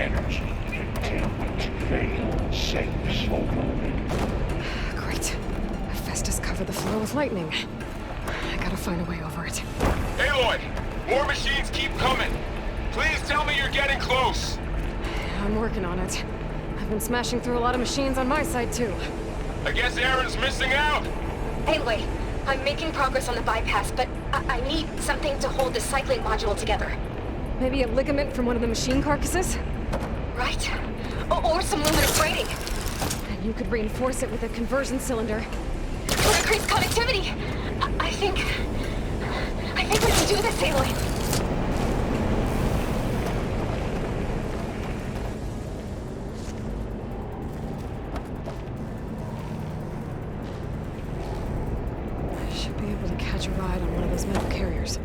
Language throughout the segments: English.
Energy containment failed. Safe zone. Great. Hephaestus covered the floor with lightning. I gotta find a way over it. Aloy! More machines keep coming! Please tell me you're getting close! I'm working on it. I've been smashing through a lot of machines on my side, too. I guess Aaron's missing out! Anyway, I'm making progress on the bypass, but I need something to hold the cycling module together. Maybe a ligament from one of the machine carcasses? Right? Or some luminous braiding. And you could reinforce it with a conversion cylinder. For increased connectivity! I think we can do this, Aloy! I should be able to catch a ride on one of those metal carriers.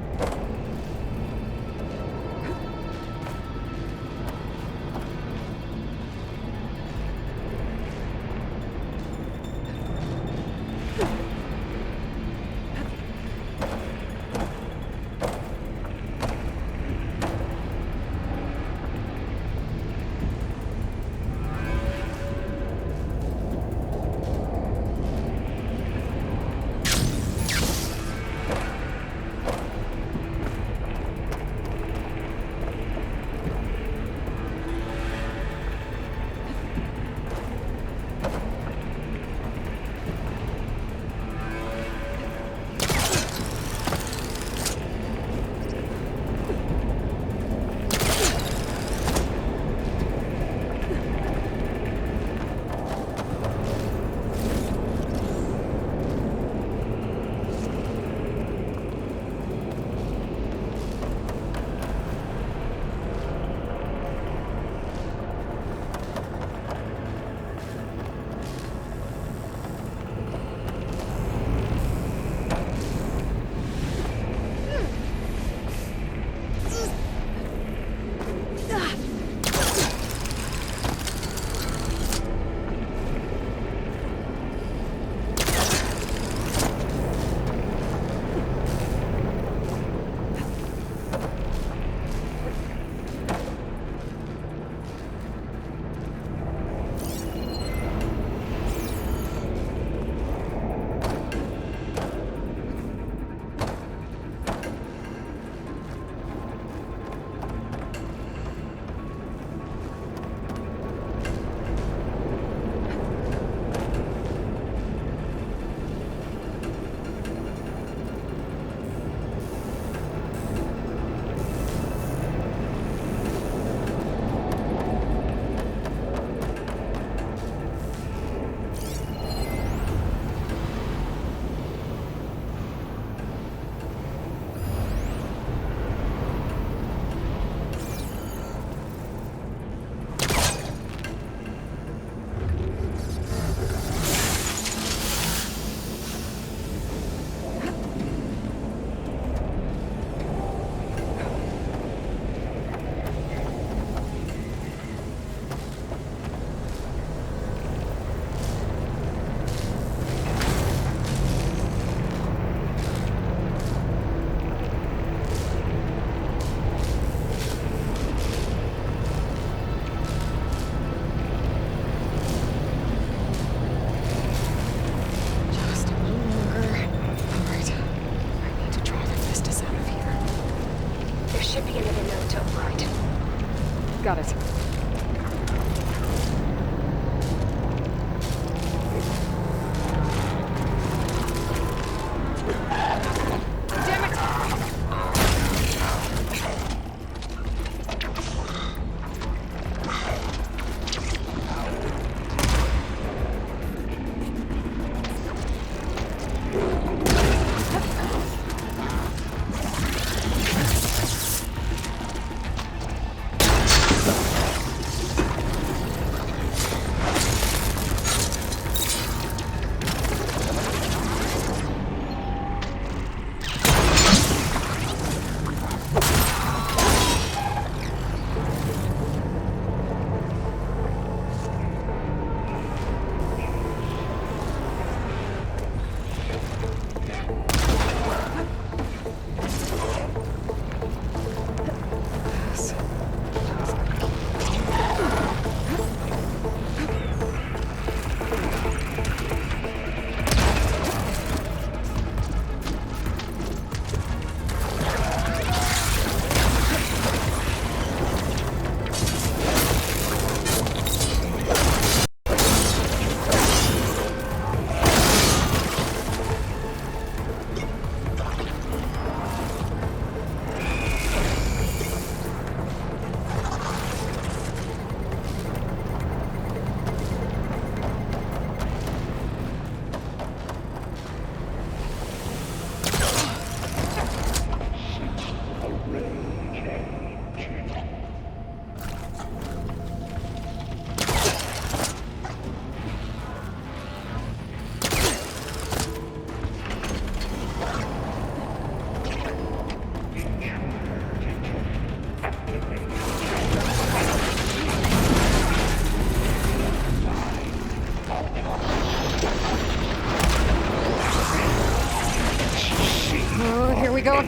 Got it.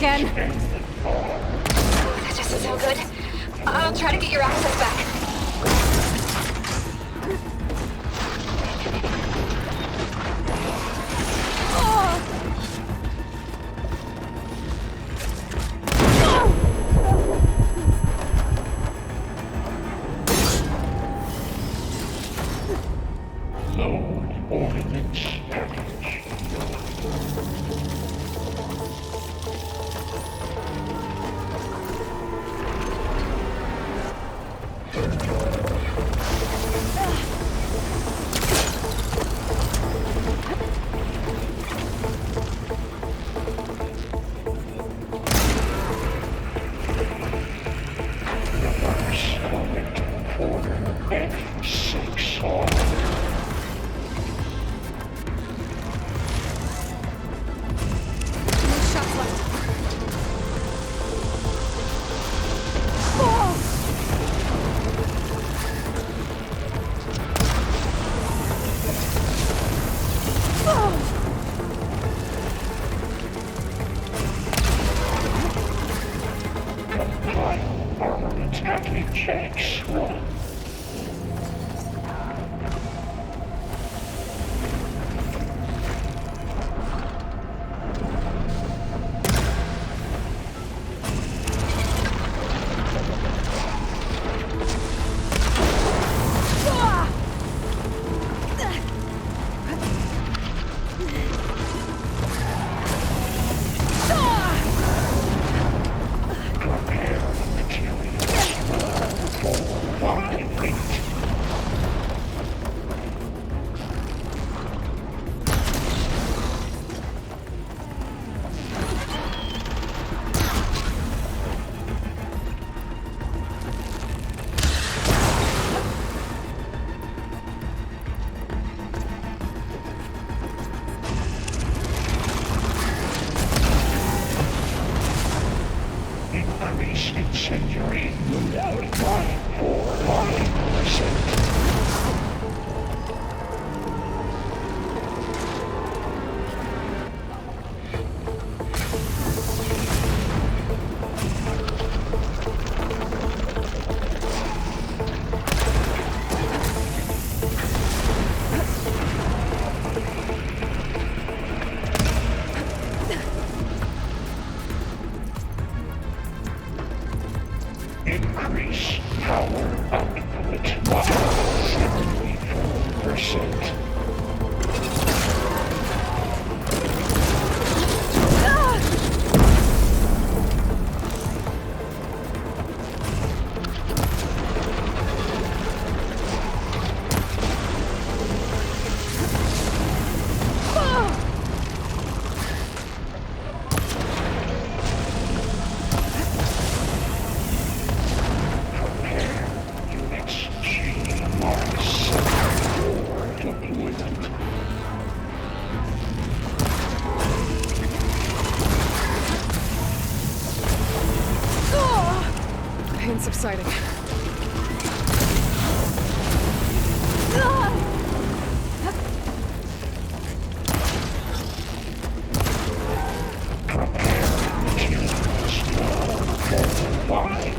again. That doesn't sound good. I'll try to get your access back. Load ordnance package. Reverse comment order F6 on. No shots left. Compile armament checks run. Prepare materials for body. Increase incendiary loadout by 400%. Increase power output by 74%. Prepare units G-7 for deployment. Pain subsiding. Prepare materials for body.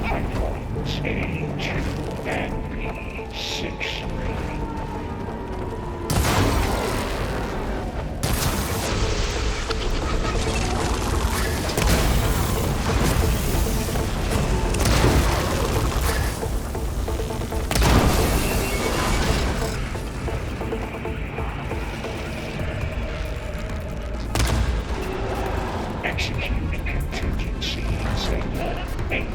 Pipelines A2 and B6. Execute contingency signal 8.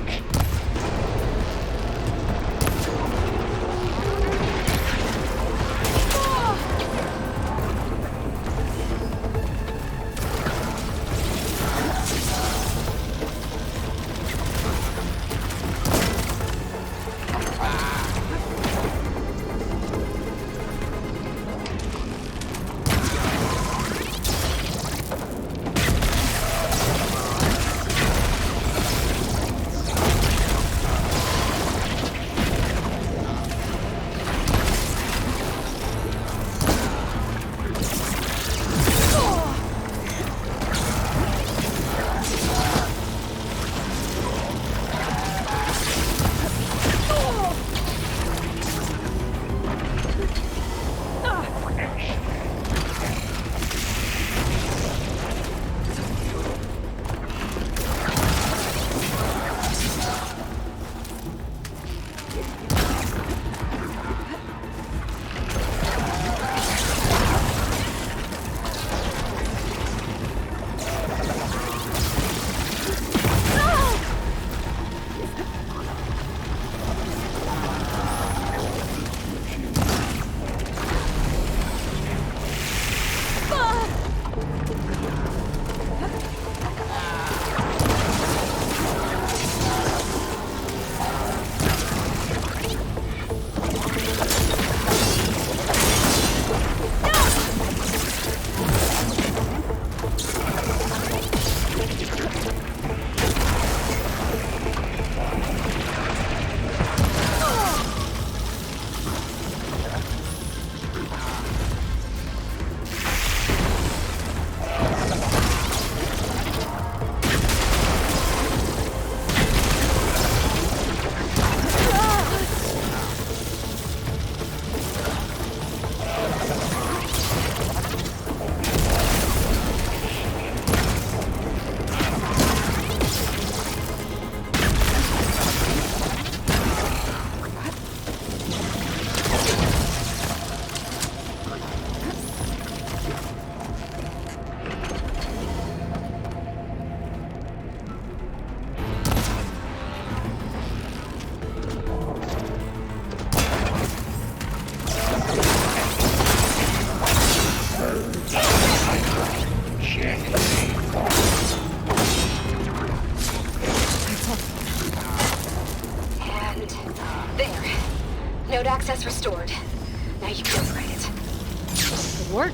work?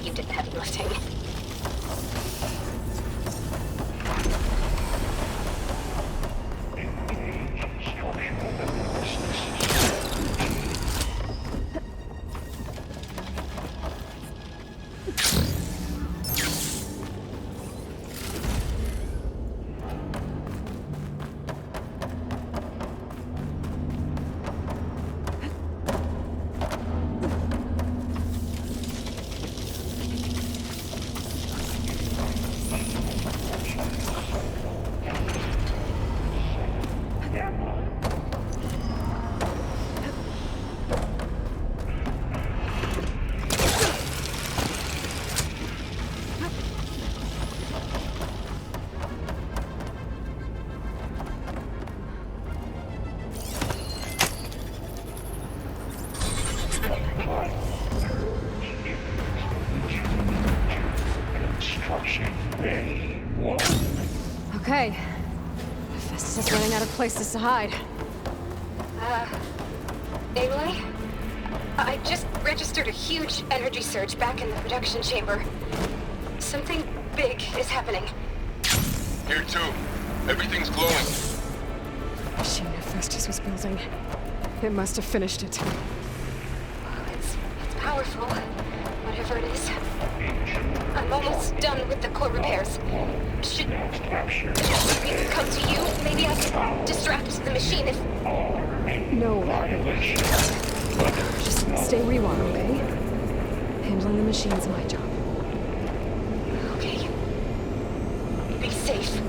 You did the heavy lifting. Engage structural analysis. Construction Bay 1. Okay. Festus is running out of places to hide. Aloy? I just registered a huge energy surge back in the production chamber. Something big is happening. Here too. Everything's glowing. The machine Festus was building. It must have finished it. It's powerful, whatever it is. I'm almost done with the core repairs. Should we come to you? Maybe I could distract the machine if... No, just stay where you are, okay? Handling the machine's my job. Okay. Be safe.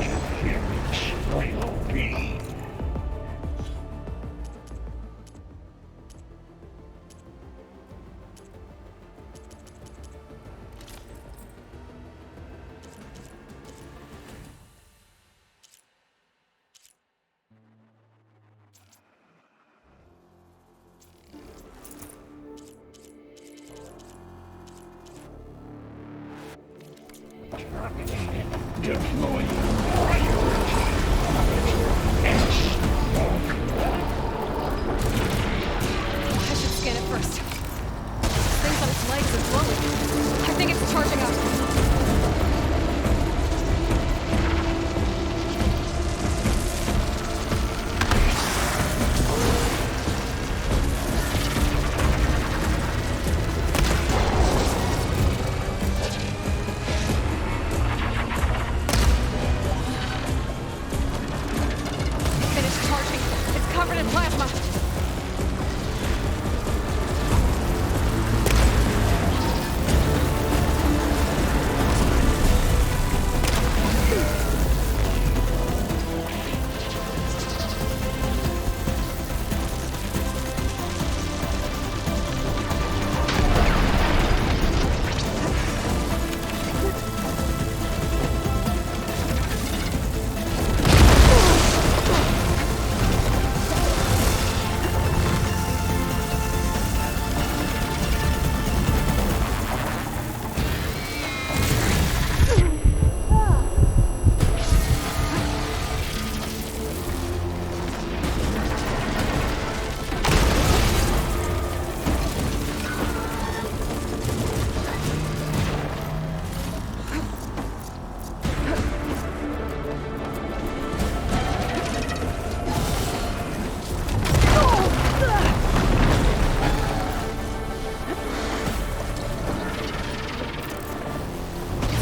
Interference will be. Terminated. Deploying priority. S. I should scan it first. Things on its legs is glowing. I think it's charging up. Finished charging. It's covered in plasma.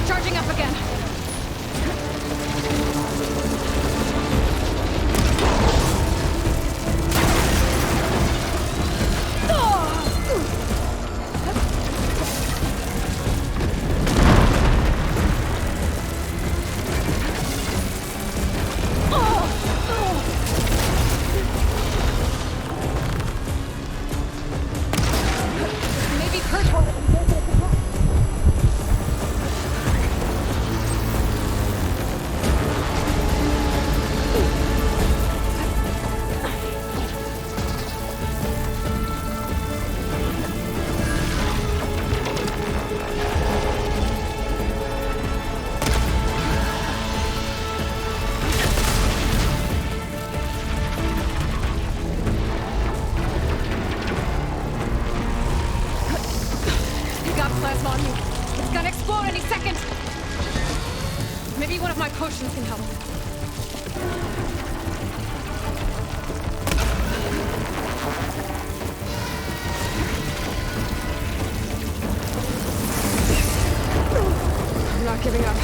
Charging up again. of my potions can help. I'm not giving up.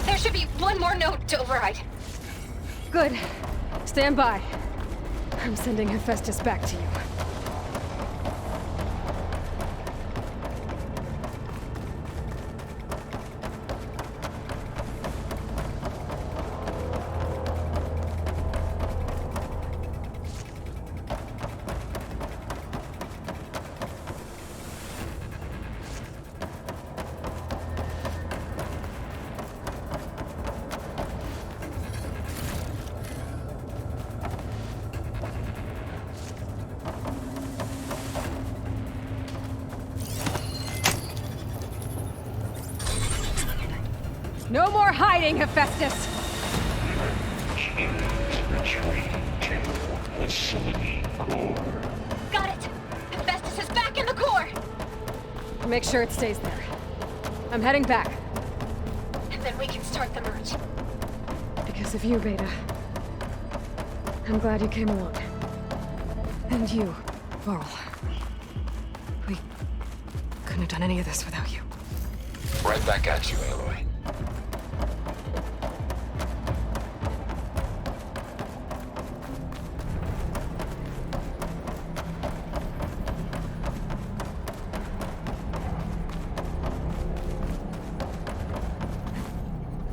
There should be one more node to override. Good. Stand by. I'm sending Hephaestus back to you. No more hiding, Hephaestus! Retreat to the Sony core. Got it! Hephaestus is back in the core! Make sure it stays there. I'm heading back. And then we can start the merge. Because of you, Beta. I'm glad you came along. And you, Varl. We couldn't have done any of this without you. Right back at you, Aloy.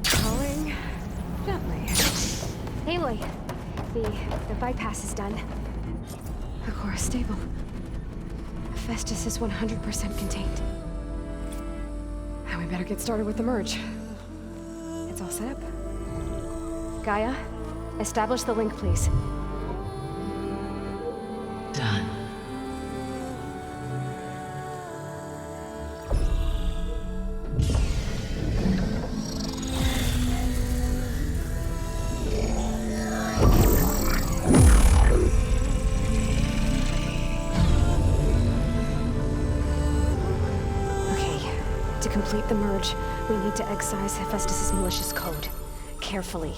Calling gently. Aloy, the bypass is done. The core is stable. Hephaestus is 100% contained. Now we better get started with the merge. It's all set up. Gaia, establish the link, please. Done. complete the merge, we need to excise Hephaestus' malicious code. Carefully.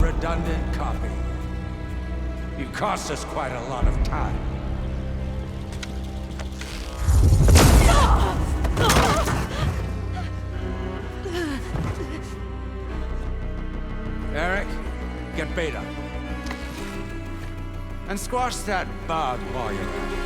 Redundant copy. You cost us quite a lot of time. Eric, get Beta. And squash that bug while you're at it.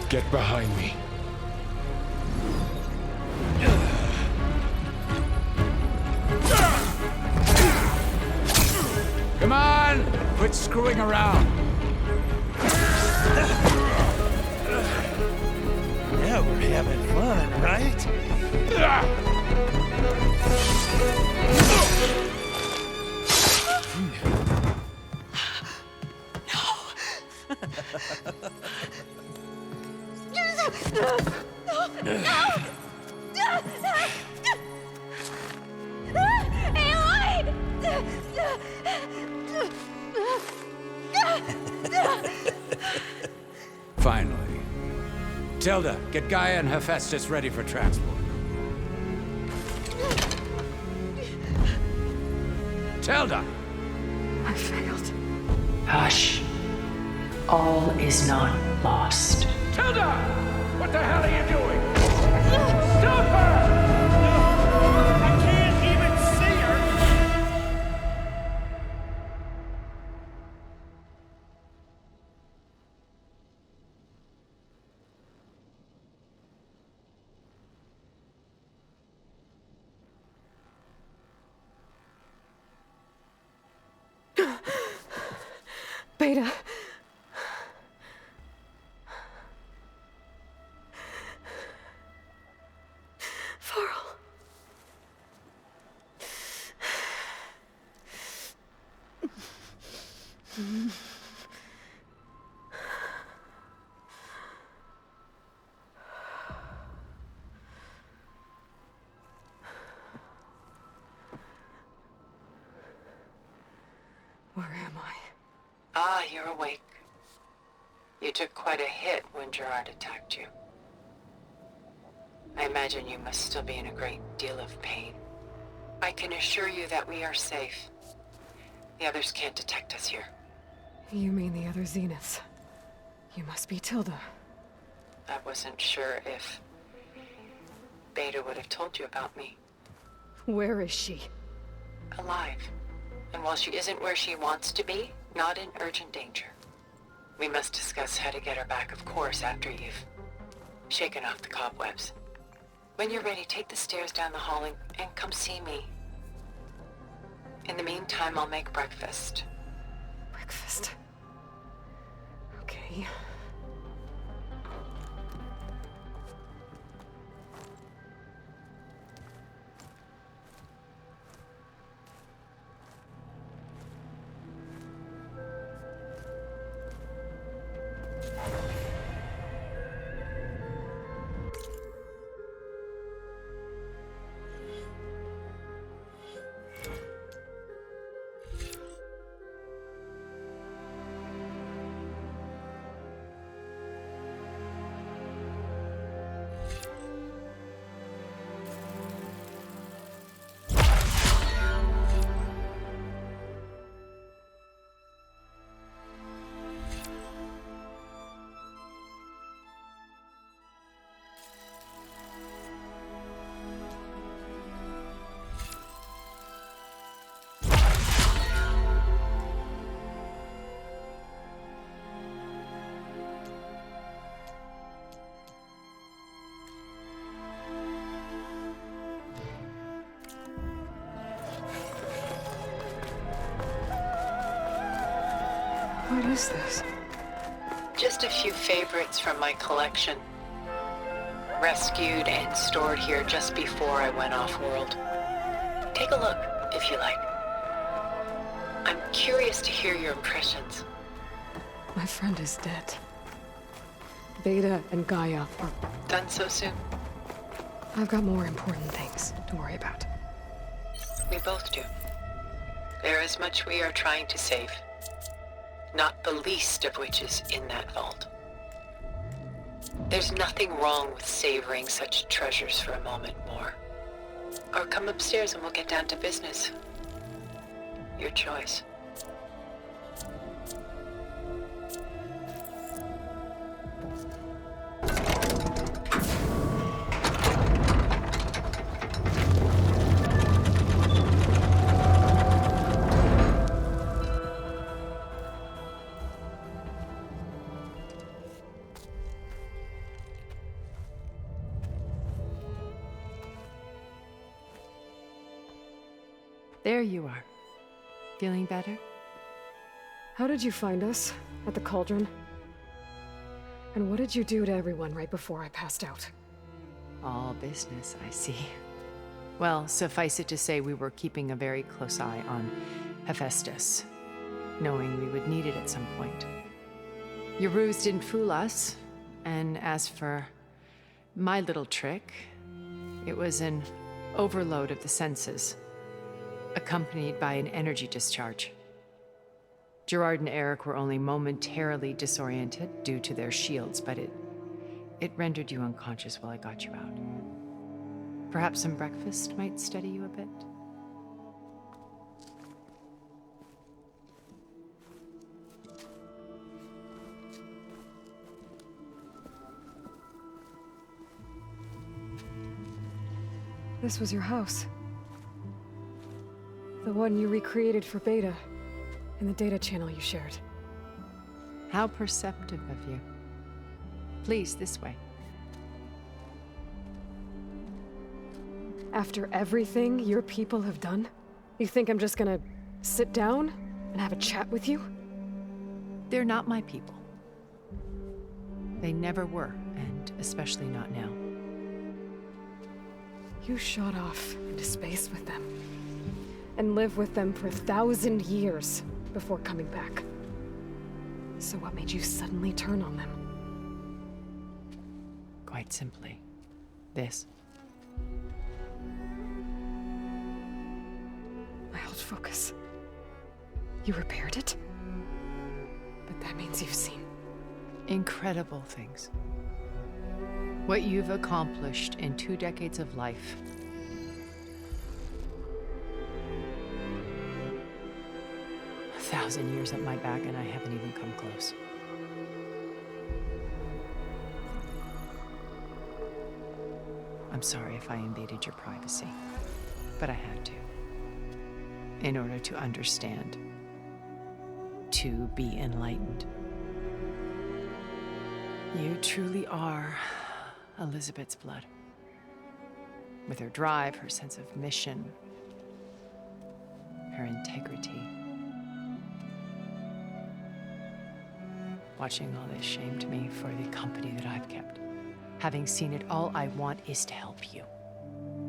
Get behind me. Come on! Quit screwing around. Yeah, we're having fun, right? Finally. Tilda, get Gaia and Hephaestus ready for transport. Tilda! I failed. Hush. All is not lost. Tilda! What the hell are you doing? Stop her! I can't even see her! Beta. Varl. Where am I? Ah, you're awake. You took quite a hit when Gerard attacked you. I imagine you must still be in a great deal of pain. I can assure you that we are safe. The others can't detect us here. You mean the other Zeniths? You must be Tilda. I wasn't sure if Beta would have told you about me. Where is she? Alive. And while she isn't where she wants to be, not in urgent danger. We must discuss how to get her back, of course, after you've shaken off the cobwebs. When you're ready, take the stairs down the hall and come see me. In the meantime, I'll make breakfast. Breakfast. Okay. is this? Just a few favorites from my collection. Rescued and stored here just before I went off-world. Take a look, if you like. I'm curious to hear your impressions. My friend is dead. Beta and Gaia are... Done so soon? I've got more important things to worry about. We both do. There is much we are trying to save. Not the least of which is in that vault. There's nothing wrong with savoring such treasures for a moment more. Or come upstairs and we'll get down to business. Your choice. There you are. Feeling better? How did you find us? At the cauldron? And what did you do to everyone right before I passed out? All business, I see. Well, suffice it to say we were keeping a very close eye on Hephaestus, knowing we would need it at some point. Your ruse didn't fool us, and as for my little trick, it was an overload of the senses, accompanied by an energy discharge. Gerard and Eric were only momentarily disoriented due to their shields, but it rendered you unconscious while I got you out. Perhaps some breakfast might steady you a bit? This was your house. The one you recreated for Beta, in the data channel you shared. How perceptive of you. Please, this way. After everything your people have done, you think I'm just gonna sit down and have a chat with you? They're not my people. They never were, and especially not now. You shot off into space with them, and lived with them for 1,000 years before coming back. So what made you suddenly turn on them? Quite simply, this. My old focus. You repaired it? But that means you've seen... Incredible things. What you've accomplished in 2 decades of life. A 1,000 years at my back and I haven't even come close. I'm sorry if I invaded your privacy, but I had to. In order to understand. To be enlightened. You truly are Elizabeth's blood. With her drive, her sense of mission, her integrity. Watching all this shamed me for the company that I've kept. Having seen it, all I want is to help you.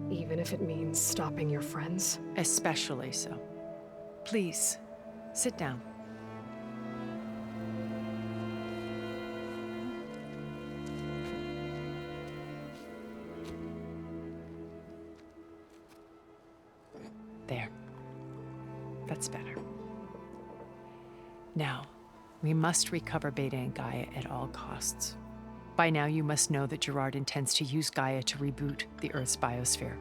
Even if it means stopping your friends? Especially so. Please, sit down. There. That's better. Now, we must recover Beta and Gaia at all costs. By now, you must know that Gerard intends to use Gaia to reboot the Earth's biosphere.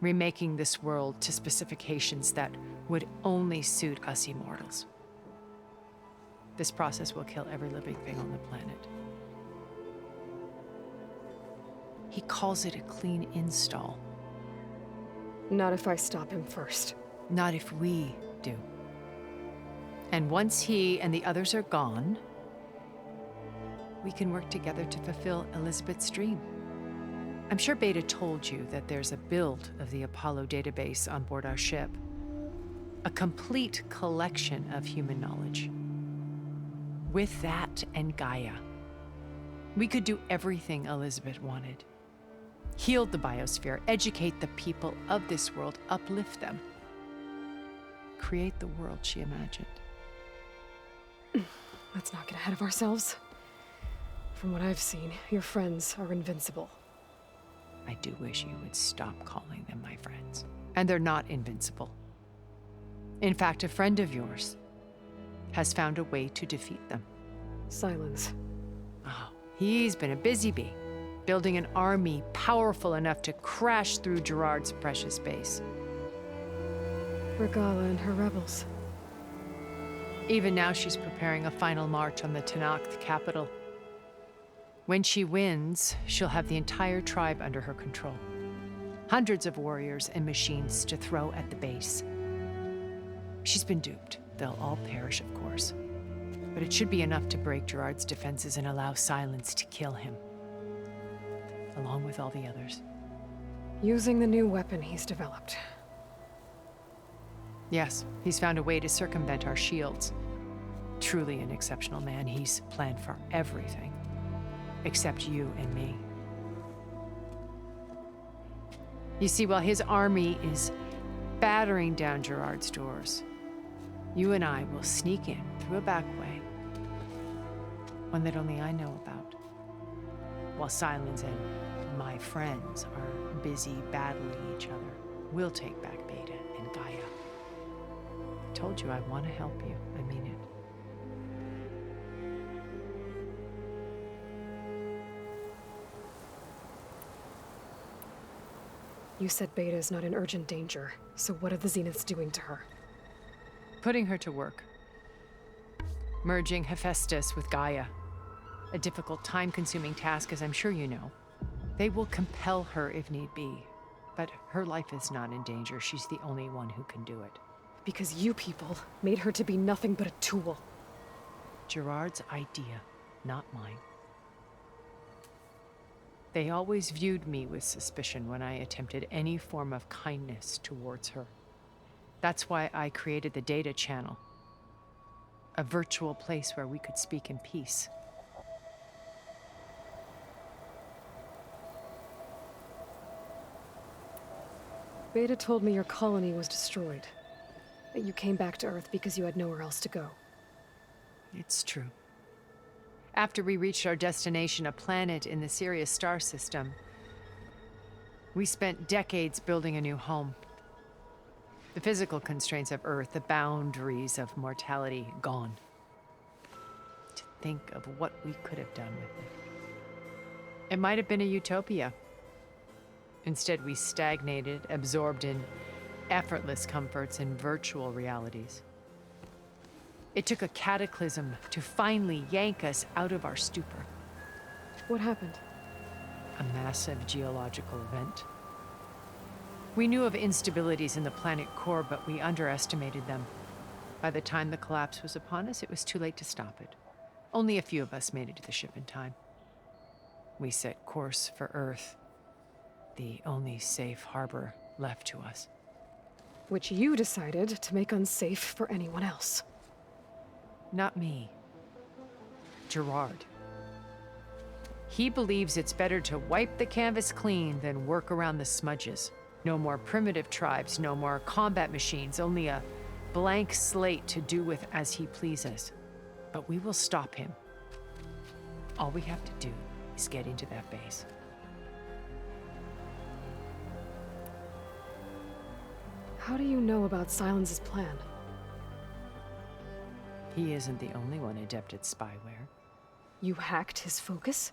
Remaking this world to specifications that would only suit us immortals. This process will kill every living thing on the planet. He calls it a clean install. Not if I stop him first. Not if we do. And once he and the others are gone, we can work together to fulfill Elizabeth's dream. I'm sure Beta told you that there's a build of the Apollo database on board our ship. A complete collection of human knowledge. With that and Gaia, we could do everything Elizabeth wanted. Heal the biosphere, educate the people of this world, uplift them. Create the world she imagined. Let's not get ahead of ourselves. From what I've seen, your friends are invincible. I do wish you would stop calling them my friends. And they're not invincible. In fact, a friend of yours has found a way to defeat them. Silence. Oh, he's been a busy bee, building an army powerful enough to crash through Gerard's precious base. Regala and her rebels. Even now, she's preparing a final march on the Tenakth capital. When she wins, she'll have the entire tribe under her control. Hundreds of warriors and machines to throw at the base. She's been duped. They'll all perish, of course. But it should be enough to break Gerard's defenses and allow Silence to kill him. Along with all the others. Using the new weapon he's developed. Yes, he's found a way to circumvent our shields. Truly an exceptional man. He's planned for everything. Except you and me. You see, while his army is battering down Gerard's doors, you and I will sneak in through a back way. One that only I know about. While Silence and my friends are busy battling each other, we'll take back Beta and Gaia. I told you I want to help you. I mean it. You said Beta is not in urgent danger, so what are the Zeniths doing to her? Putting her to work. Merging Hephaestus with Gaia. A difficult, time-consuming task, as I'm sure you know. They will compel her if need be. But her life is not in danger. She's the only one who can do it. Because you people made her to be nothing but a tool. Gerard's idea, not mine. They always viewed me with suspicion when I attempted any form of kindness towards her. That's why I created the data channel. A virtual place where we could speak in peace. Beta told me your colony was destroyed. That you came back to Earth because you had nowhere else to go. It's true. After we reached our destination, a planet in the Sirius star system, we spent decades building a new home. The physical constraints of Earth, the boundaries of mortality, gone. To think of what we could have done with it. It might have been a utopia. Instead, we stagnated, absorbed in effortless comforts and virtual realities. It took a cataclysm to finally yank us out of our stupor. What happened? A massive geological event. We knew of instabilities in the planet core, but we underestimated them. By the time the collapse was upon us, it was too late to stop it. Only a few of us made it to the ship in time. We set course for Earth, the only safe harbor left to us. Which you decided to make unsafe for anyone else. Not me. Gerard. He believes it's better to wipe the canvas clean than work around the smudges. No more primitive tribes, no more combat machines, only a blank slate to do with as he pleases. But we will stop him. All we have to do is get into that base. How do you know about Silence's plan? He isn't the only one adept at spyware. You hacked his focus?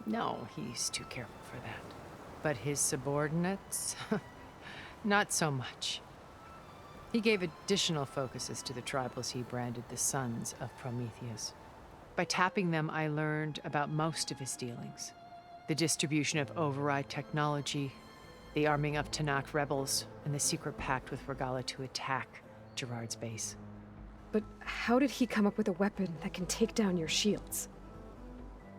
No, he's too careful for that. But his subordinates? Not so much. He gave additional focuses to the tribals he branded the Sons of Prometheus. By tapping them, I learned about most of his dealings. The distribution of override technology, the arming of Tenakth rebels, and the secret pact with Regala to attack Gerard's base. But how did he come up with a weapon that can take down your shields?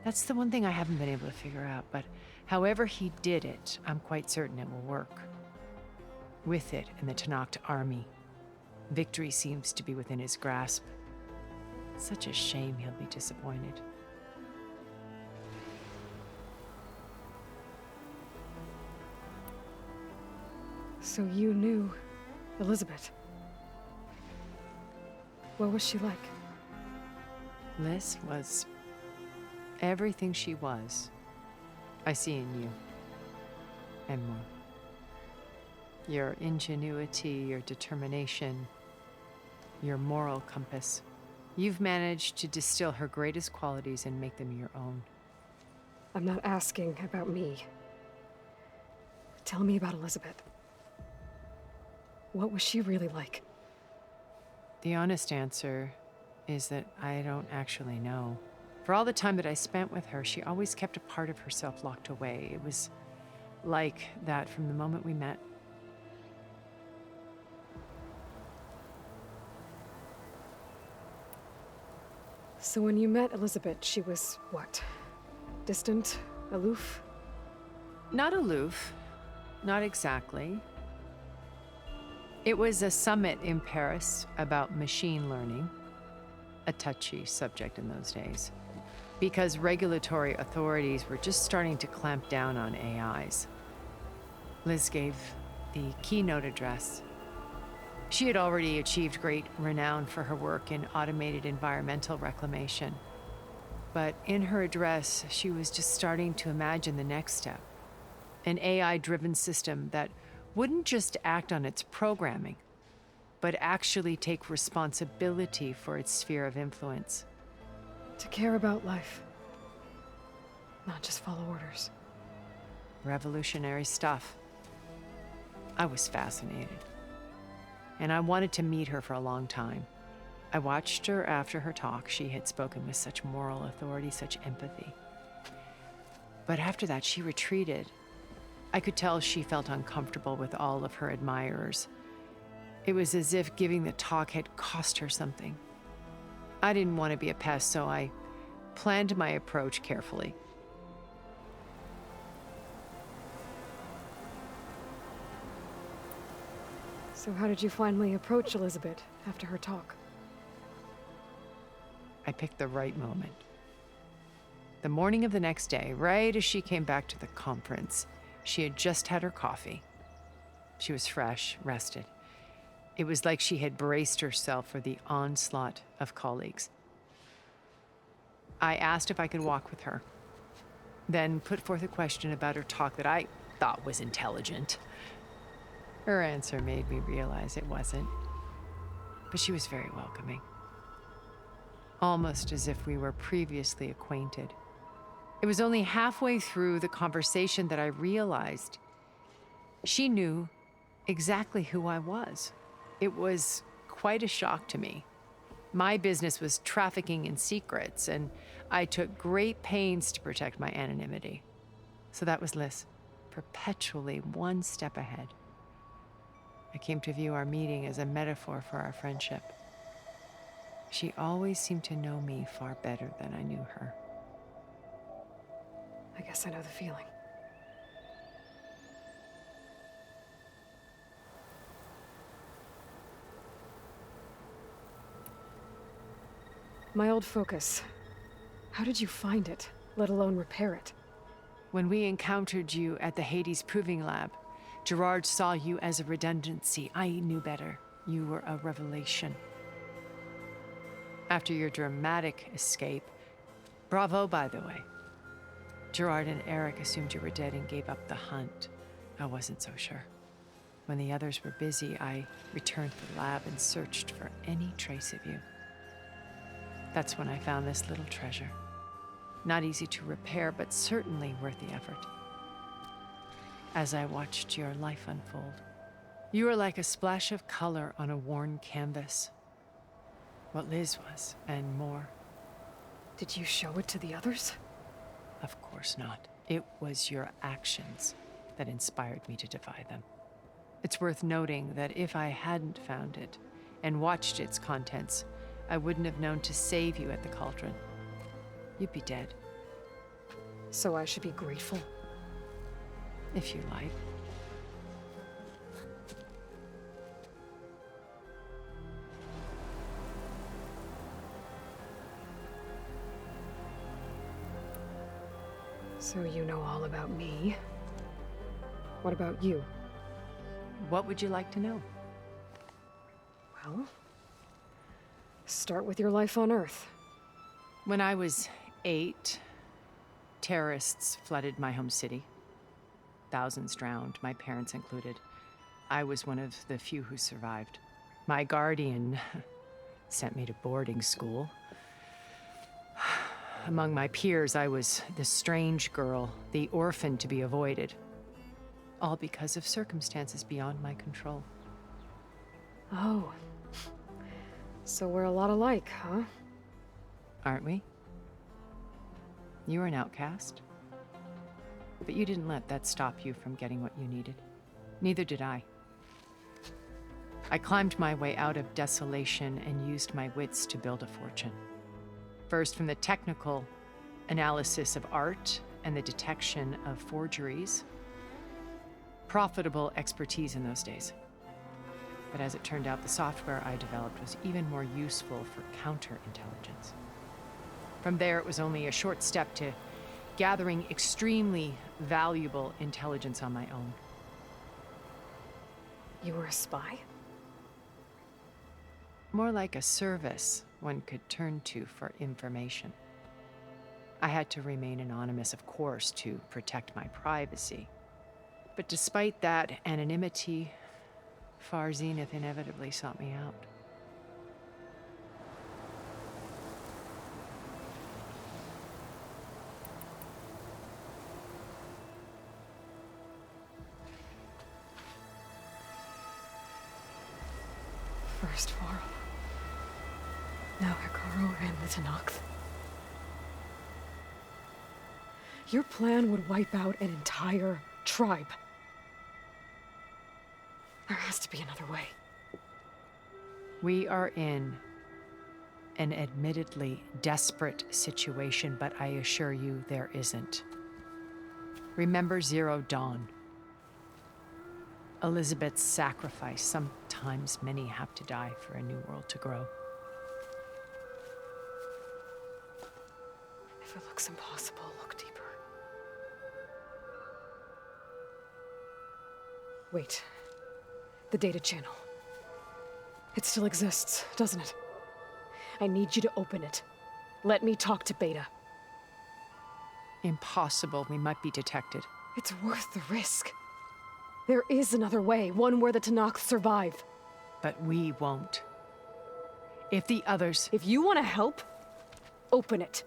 That's the one thing I haven't been able to figure out, but however he did it, I'm quite certain it will work. With it and the Tenakth army, victory seems to be within his grasp. Such a shame he'll be disappointed. So you knew Elizabeth. What was she like? Liz was everything she was. I see in you. And more. Your ingenuity, your determination, your moral compass. You've managed to distill her greatest qualities and make them your own. I'm not asking about me. Tell me about Elizabeth. What was she really like? The honest answer is that I don't actually know. For all the time that I spent with her, she always kept a part of herself locked away. It was like that from the moment we met. So when you met Elizabeth, she was what? Distant? Aloof? Not aloof. Not exactly. It was a summit in Paris about machine learning, a touchy subject in those days, because regulatory authorities were just starting to clamp down on AIs. Liz gave the keynote address. She had already achieved great renown for her work in automated environmental reclamation. But in her address, she was just starting to imagine the next step, an AI-driven system that wouldn't just act on its programming, but actually take responsibility for its sphere of influence. To care about life. Not just follow orders. Revolutionary stuff. I was fascinated. And I wanted to meet her for a long time. I watched her after her talk. She had spoken with such moral authority, such empathy. But after that, she retreated. I could tell she felt uncomfortable with all of her admirers. It was as if giving the talk had cost her something. I didn't want to be a pest, so I planned my approach carefully. So how did you finally approach Elizabeth after her talk? I picked the right moment. The morning of the next day, right as she came back to the conference, she had just had her coffee. She was fresh, rested. It was like she had braced herself for the onslaught of colleagues. I asked if I could walk with her, then put forth a question about her talk that I thought was intelligent. Her answer made me realize it wasn't, but she was very welcoming. Almost as if we were previously acquainted. It was only halfway through the conversation that I realized she knew exactly who I was. It was quite a shock to me. My business was trafficking in secrets, and I took great pains to protect my anonymity. So that was Liz, perpetually one step ahead. I came to view our meeting as a metaphor for our friendship. She always seemed to know me far better than I knew her. I guess I know the feeling. My old focus. How did you find it, let alone repair it? When we encountered you at the Hades Proving Lab, Gerard saw you as a redundancy. I knew better. You were a revelation. After your dramatic escape, bravo, by the way. Gerard and Eric assumed you were dead and gave up the hunt. I wasn't so sure. When the others were busy, I returned to the lab and searched for any trace of you. That's when I found this little treasure. Not easy to repair, but certainly worth the effort. As I watched your life unfold, you were like a splash of color on a worn canvas. What Liz was, and more. Did you show it to the others? Of course not. It was your actions that inspired me to defy them. It's worth noting that if I hadn't found it and watched its contents, I wouldn't have known to save you at the cauldron. You'd be dead. So I should be grateful? If you like. So you know all about me. What about you? What would you like to know? Well, start with your life on Earth. When I was 8, terrorists flooded my home city. Thousands drowned, my parents included. I was one of the few who survived. My guardian sent me to boarding school. Among my peers, I was the strange girl, the orphan to be avoided. All because of circumstances beyond my control. Oh. So we're a lot alike, huh? Aren't we? You were an outcast. But you didn't let that stop you from getting what you needed. Neither did I. I climbed my way out of desolation and used my wits to build a fortune. First, from the technical analysis of art and the detection of forgeries. Profitable expertise in those days. But as it turned out, the software I developed was even more useful for counterintelligence. From there, it was only a short step to gathering extremely valuable intelligence on my own. You were a spy? More like a service one could turn to for information. I had to remain anonymous, of course, to protect my privacy. But despite that anonymity, Far Zenith inevitably sought me out. First Varl. Now Hikaru and the Tenakth. Your plan would wipe out an entire tribe. There has to be another way. We are in an admittedly desperate situation, but I assure you there isn't. Remember Zero Dawn. Elizabeth's sacrifice. Sometimes many have to die for a new world to grow. If it looks impossible, look deeper. Wait. The data channel. It still exists, doesn't it? I need you to open it. Let me talk to Beta. Impossible. We might be detected. It's worth the risk. There is another way, one where the Tenakth survive. But we won't. If the others... If you want to help, open it.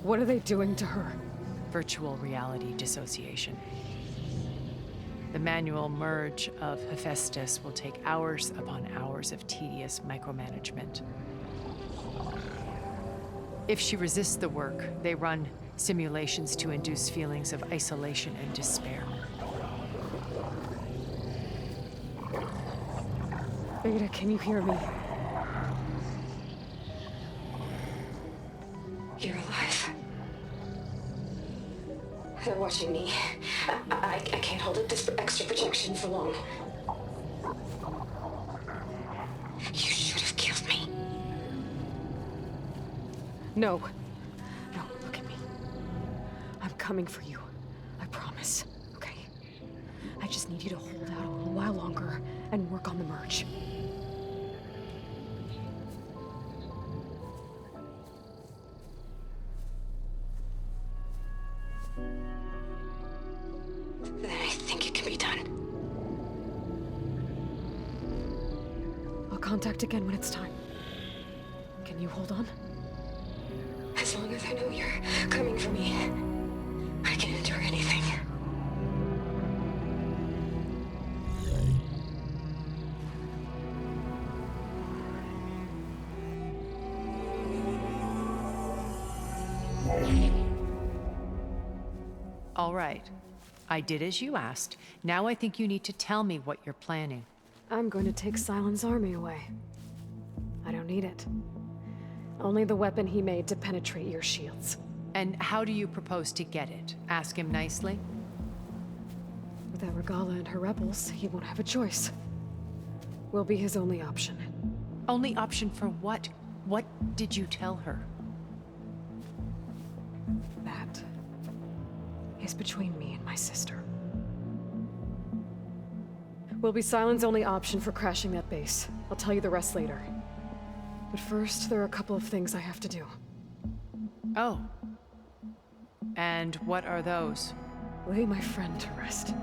What are they doing to her? Virtual reality dissociation. The manual merge of Hephaestus will take hours upon hours of tedious micromanagement. If she resists the work, they run simulations to induce feelings of isolation and despair. Beta, can you hear me? You're alive. They're watching me. I can't hold up this extra protection for long. You should have killed me. No. No, look at me. I'm coming for you. I promise. Okay? I just need you to hold out a little while longer and work on the merge. Then I think it can be done. I'll contact again when it's time. Can you hold on? As long as I know you're coming for me, I can endure anything. All right. I did as you asked. Now I think you need to tell me what you're planning. I'm going to take Silent's army away. I don't need it. Only the weapon he made to penetrate your shields. And how do you propose to get it? Ask him nicely? Without Regala and her rebels, he won't have a choice. We'll be his only option. Only option for what? What did you tell her? That is between me and my sister. Will be Silent's only option for crashing that base. I'll tell you the rest later. But first, there are a couple of things I have to do. Oh. And what are those? Lay my friend to rest.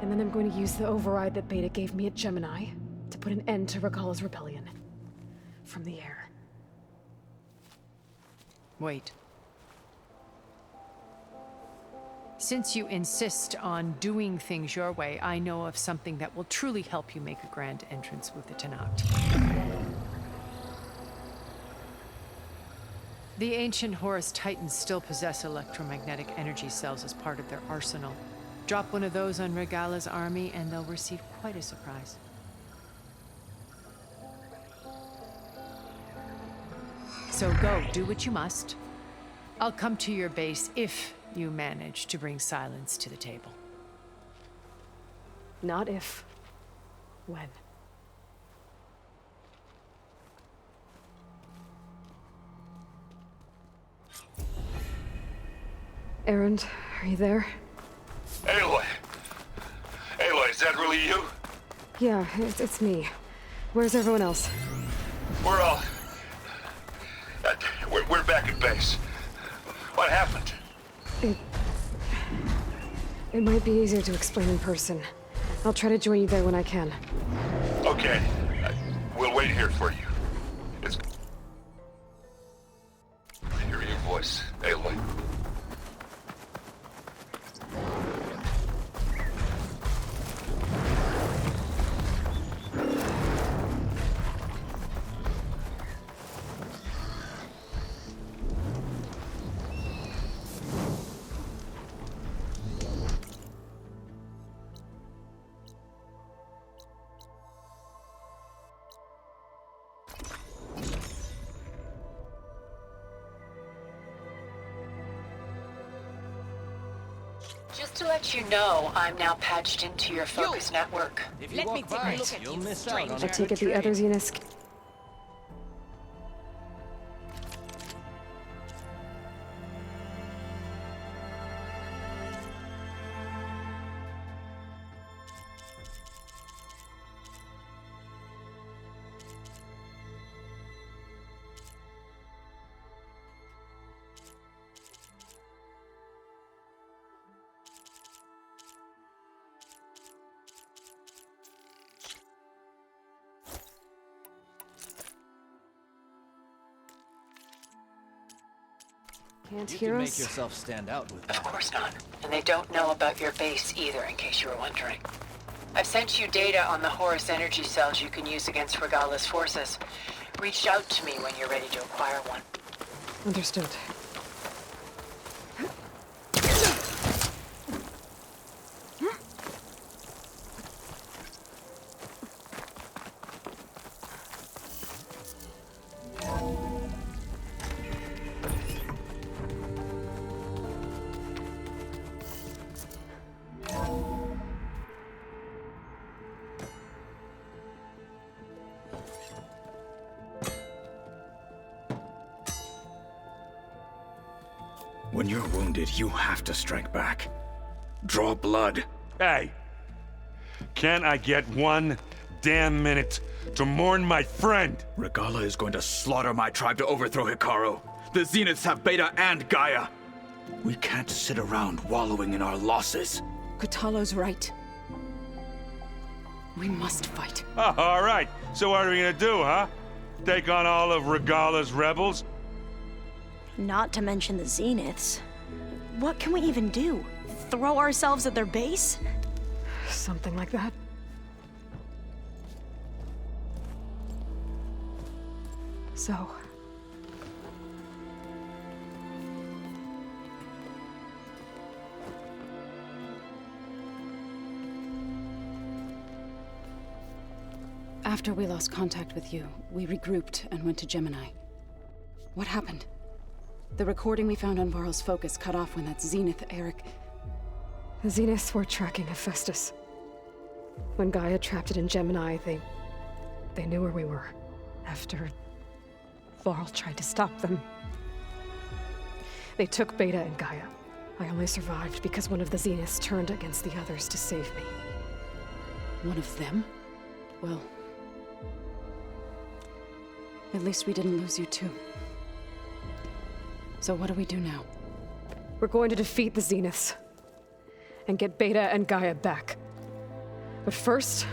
And then I'm going to use the override that Beta gave me at Gemini to put an end to Regala's rebellion. From the air. Wait. Since you insist on doing things your way, I know of something that will truly help you make a grand entrance with the Tenat. The ancient Horus Titans still possess electromagnetic energy cells as part of their arsenal. Drop one of those on Regala's army and they'll receive quite a surprise. So go, do what you must. I'll come to your base if you manage to bring Silence to the table. Not if. When. Erend, are you there? Aloy! Aloy, is that really you? Yeah, it's me. Where's everyone else? We're all... We're back at base. What happened? It might be easier to explain in person. I'll try to join you there when I can. Okay. We'll wait here for you. It's... Hear your voice, Aloy. Just to let you know, I'm now patched into your focus network. If you walk by, you'll miss out on I take it the others, Eunice. Can't You hear can make us? yourself stand out with Of that. course not. And they don't know about your base either, in case you were wondering. I've sent you data on the Horus energy cells you can use against Regala's forces. Reach out to me when you're ready to acquire one. Understood. When you're wounded, you have to strike back. Draw blood. Hey! Can't I get one damn minute to mourn my friend? Regala is going to slaughter my tribe to overthrow Hikaru. The Zeniths have Beta and Gaia. We can't sit around wallowing in our losses. Kotallo's right. We must fight. Oh, all right. So what are we gonna do, huh? Take on all of Regala's rebels? Not to mention the Zeniths. What can we even do? Throw ourselves at their base? Something like that. So... After we lost contact with you, we regrouped and went to Gemini. What happened? The recording we found on Varl's focus cut off when that Zenith Eric... The Zeniths were tracking Hephaestus. When Gaia trapped it in Gemini, they knew where we were. After Varl tried to stop them. They took Beta and Gaia. I only survived because one of the Zeniths turned against the others to save me. One of them? Well... at least we didn't lose you too. So what do we do now? We're going to defeat the Zeniths. And get Beta and Gaia back. But first,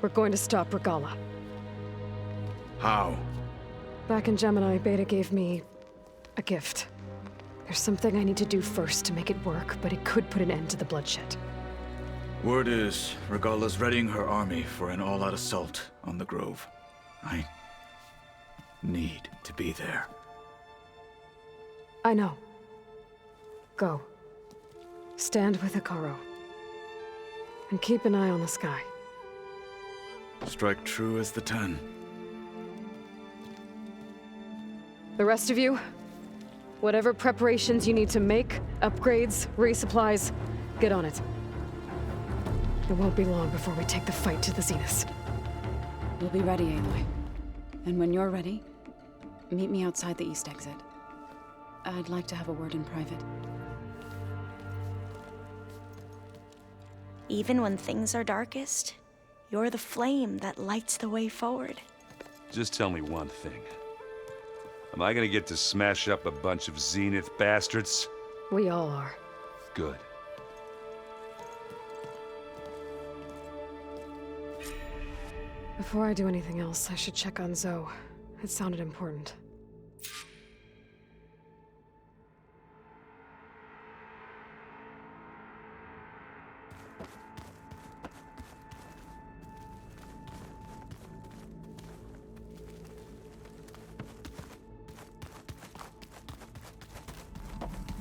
we're going to stop Regala. How? Back in Gemini, Beta gave me a gift. There's something I need to do first to make it work, but it could put an end to the bloodshed. Word is, Regala's readying her army for an all-out assault on the Grove. I need to be there. I know. Go. Stand with Hekarro. And keep an eye on the sky. Strike true as the 10. The rest of you, whatever preparations you need to make, upgrades, resupplies, get on it. It won't be long before we take the fight to the Zeniths. We'll be ready, Aloy. And when you're ready, meet me outside the east exit. I'd like to have a word in private. Even when things are darkest, you're the flame that lights the way forward. Just tell me one thing. Am I gonna get to smash up a bunch of Zenith bastards? We all are. Good. Before I do anything else, I should check on Zoe. It sounded important.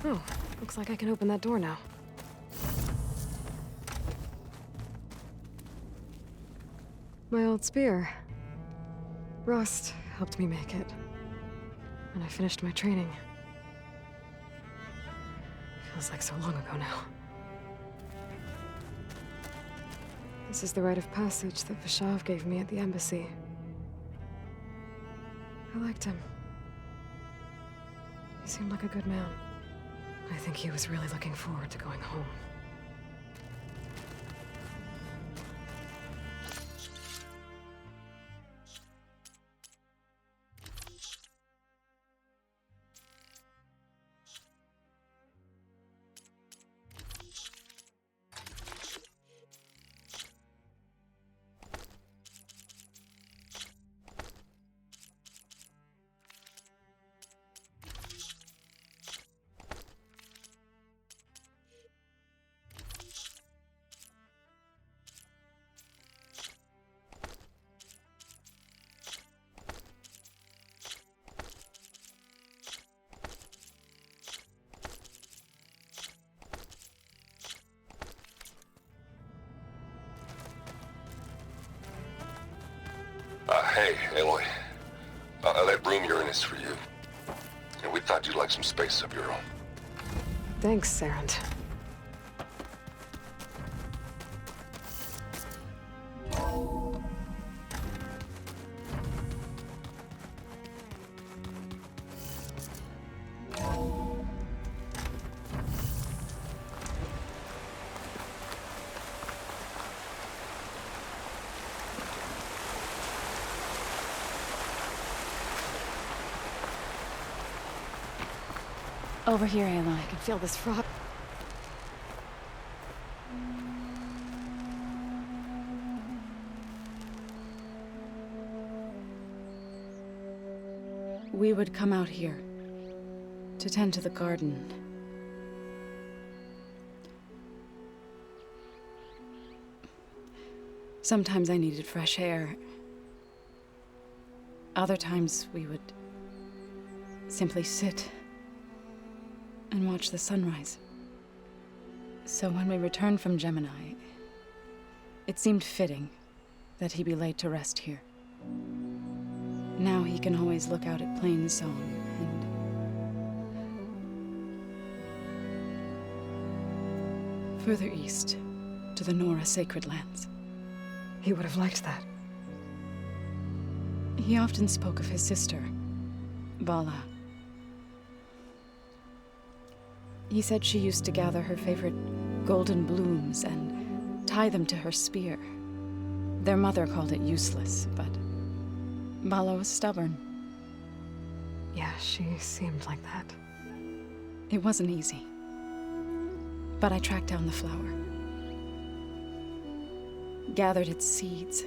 Oh, looks like I can open that door now. My old spear. Rust helped me make it. And I finished my training. Feels like so long ago now. This is the rite of passage that Vishav gave me at the embassy. I liked him. He seemed like a good man. I think he was really looking forward to going home. Hey, Aloy. That room you're in is for you. And we thought you'd like some space of your own. Thanks, Sarand. Over here, Aloy. I can feel this froth. We would come out here to tend to the garden. Sometimes I needed fresh air. Other times we would simply sit and watch the sunrise. So when we returned from Gemini, it seemed fitting that he be laid to rest here. Now he can always look out at Plain Zone and further east to the Nora Sacred Lands. He would have liked that. He often spoke of his sister, Vala. He said she used to gather her favorite golden blooms and tie them to her spear. Their mother called it useless, but Vala was stubborn. Yeah, she seemed like that. It wasn't easy. But I tracked down the flower. Gathered its seeds.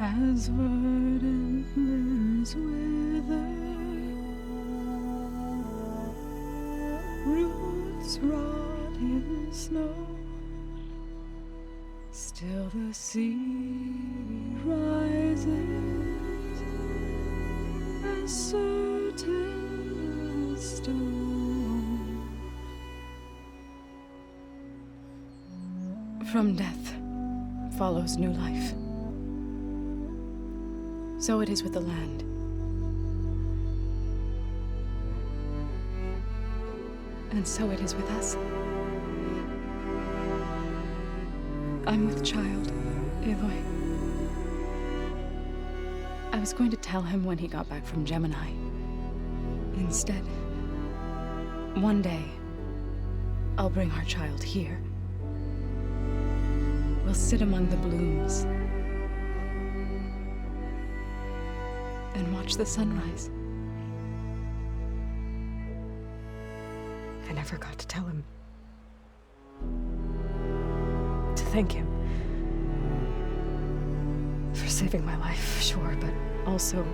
As verdant limbs wither, roots rot in snow, still the sea rises as certain as stone. From death follows new life. So it is with the land. And so it is with us. I'm with child, Aloy. I was going to tell him when he got back from Gemini. Instead, one day, I'll bring our child here. We'll sit among the blooms and watch the sunrise. I never got to tell him. To thank him. For saving my life, sure, but also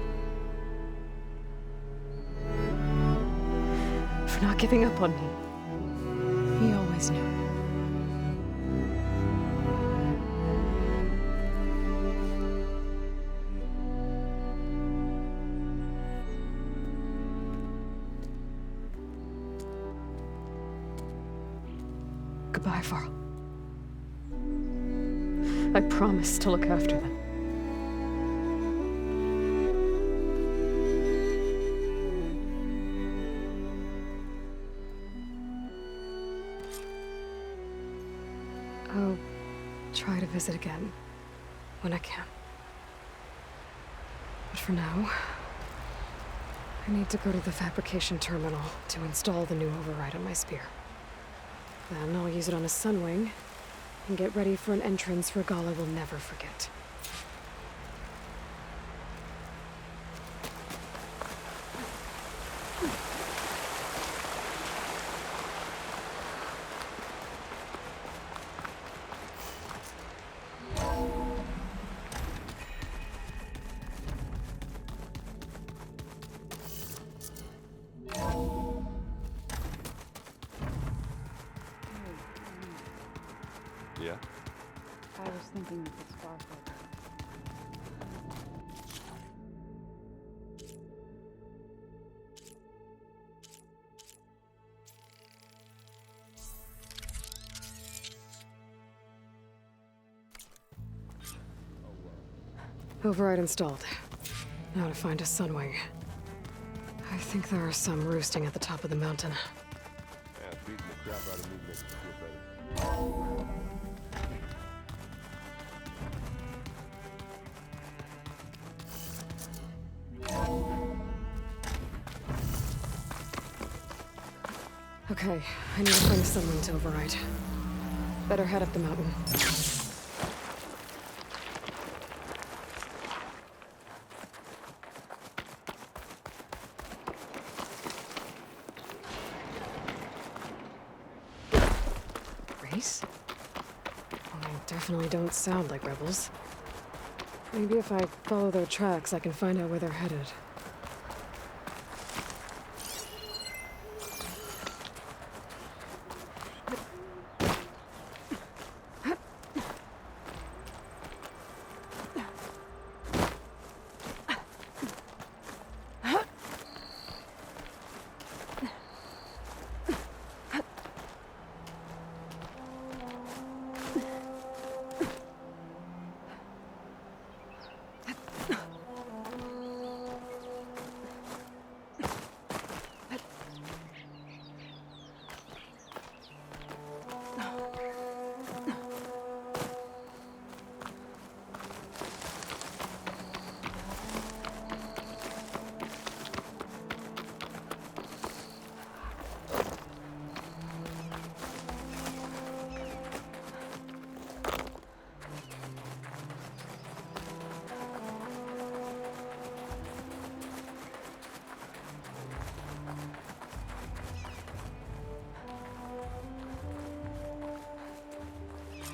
for not giving up on me. He always knew. Goodbye, Varl. I promise to look after them. I'll try to visit again when I can. But for now, I need to go to the fabrication terminal to install the new override on my spear. Then I'll use it on a sunwing and get ready for an entrance Regala will never forget. Yeah? I was thinking of the sparkle. Override installed. Now to find a sunwing. I think there are some roosting at the top of the mountain. Yeah, beating the crap out of me makes me feel better. Okay, I need to find a sunwing to override. Better head up the mountain. Race? Well, they definitely don't sound like rebels. Maybe if I follow their tracks, I can find out where they're headed.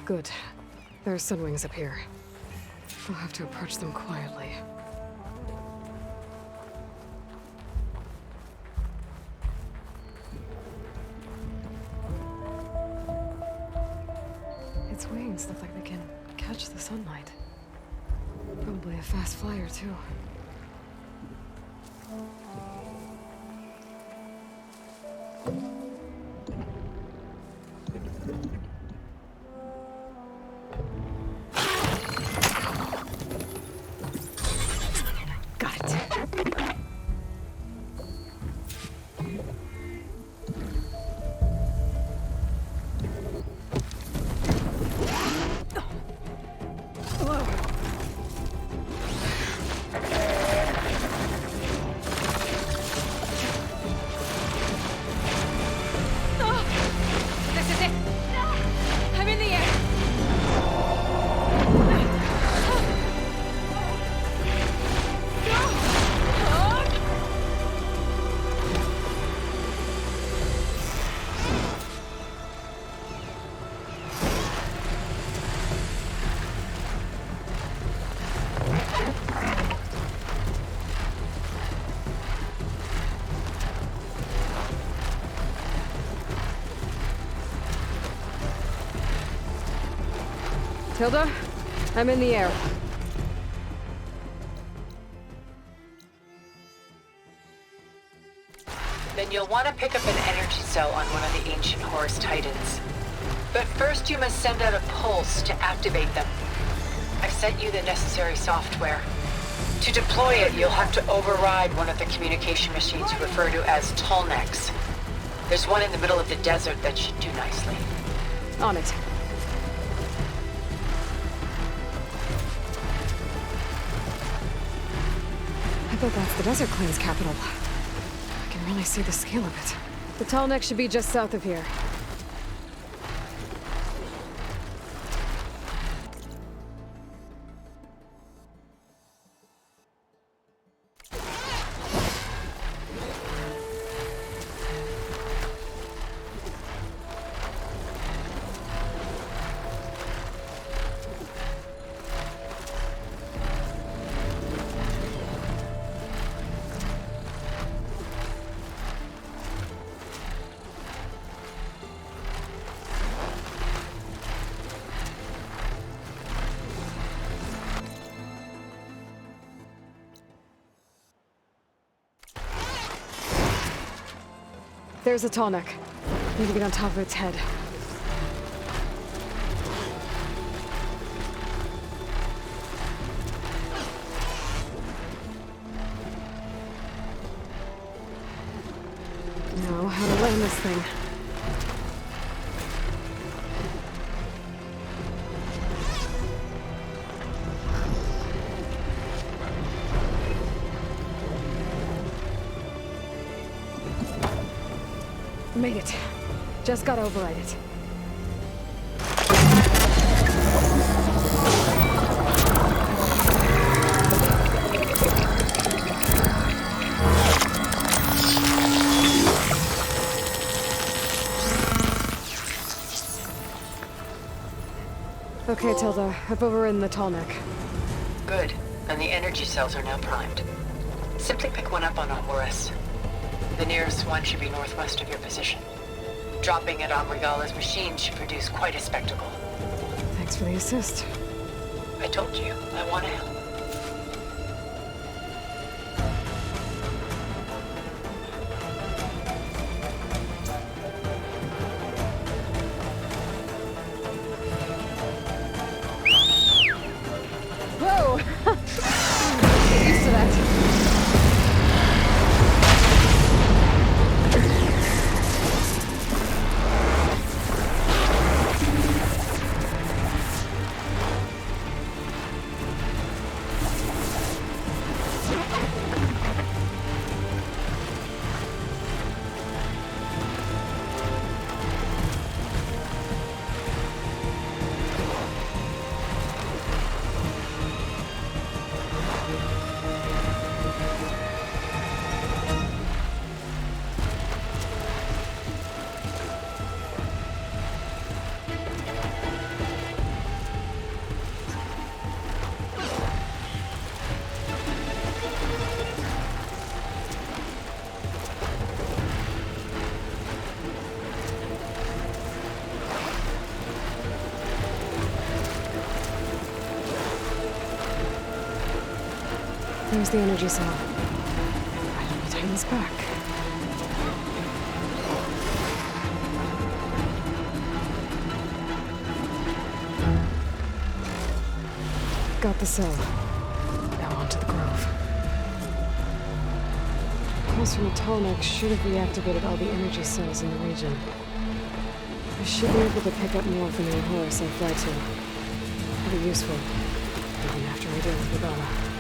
Good. There are sunwings up here. We'll have to approach them quietly. Its wings look like they can catch the sunlight. Probably a fast flyer, too. Got it. This is it! I'm in the air! Tilda, I'm in the air. Then you'll want to pick up an energy cell on one of the ancient Horus Titans. But first you must send out a pulse to activate them. I've sent you the necessary software. To deploy it, you'll have to override one of the communication machines you refer to as Tallnecks. There's one in the middle of the desert that should do nicely. On it. I bet that's the Desert Clan's capital. I can really see the scale of it. The Tallneck should be just south of here. There's a Tallneck. Need to get on top of its head. Now, how to land this thing. Made it. Just gotta override it. Okay, Tilda. I've overridden the Tallneck. Good. And the energy cells are now primed. Simply pick one up on a Horus. The nearest one should be northwest of your position. Dropping it on Regala's machine should produce quite a spectacle. Thanks for the assist. I told you, I want to help. Whoa! Get used to that. There's the energy cell. I don't need to turn this back. Got the cell. Now on to the grove. Calls from the Tallneck should have reactivated all the energy cells in the region. I should be able to pick up more from the horse I fly to. Pretty useful, even after I deal with Rebella.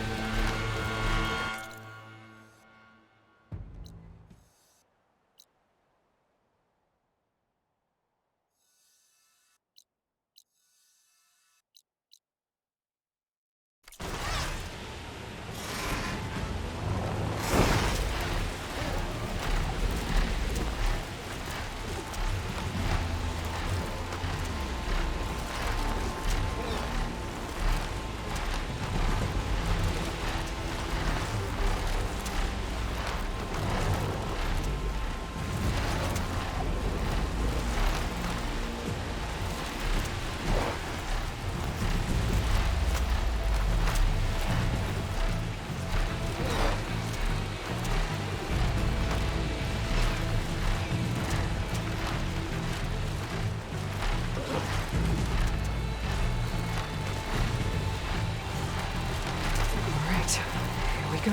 Go.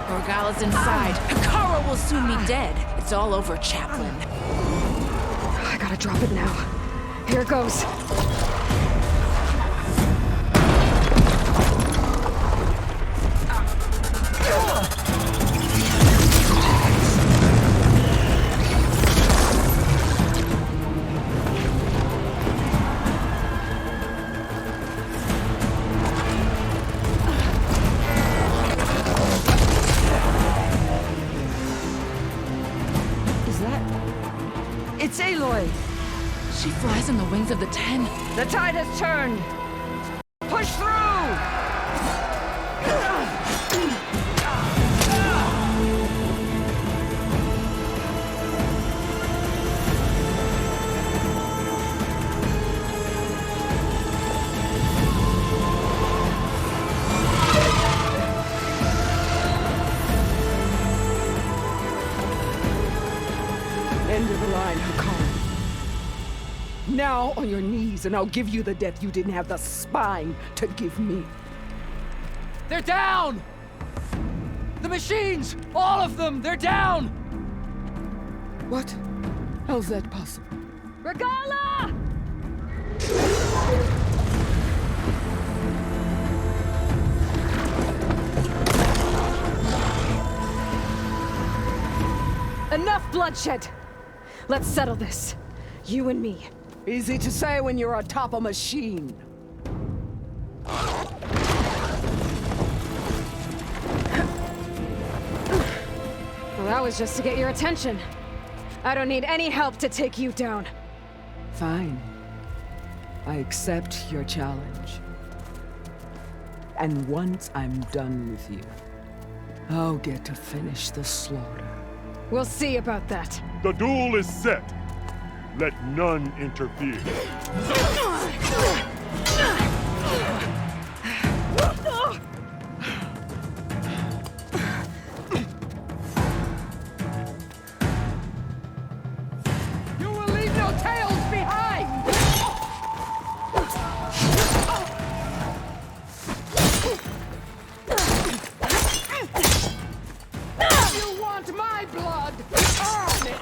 Morgala's inside. Hikaru will soon be dead. It's all over, Chaplain. I gotta drop it now. Here goes. It's Aloy! She flies on the wings of the Ten. The tide has turned! Push through! End of the line, Hikaru. Now on your knees, and I'll give you the death you didn't have the spine to give me. They're down! The machines! All of them! They're down! What? How's that possible? Regala! Enough bloodshed! Let's settle this. You and me. Easy to say when you're atop a machine. Well, that was just to get your attention. I don't need any help to take you down. Fine. I accept your challenge. And once I'm done with you, I'll get to finish the slaughter. We'll see about that. The duel is set. Let none interfere. You will leave no tails behind! You want my blood? Earn it!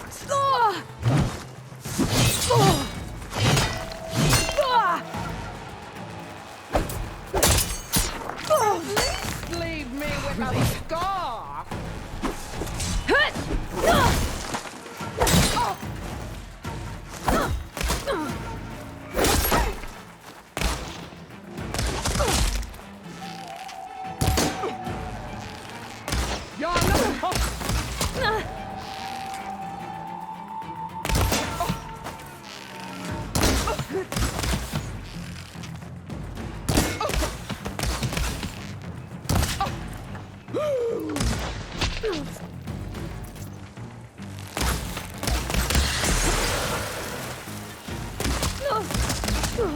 So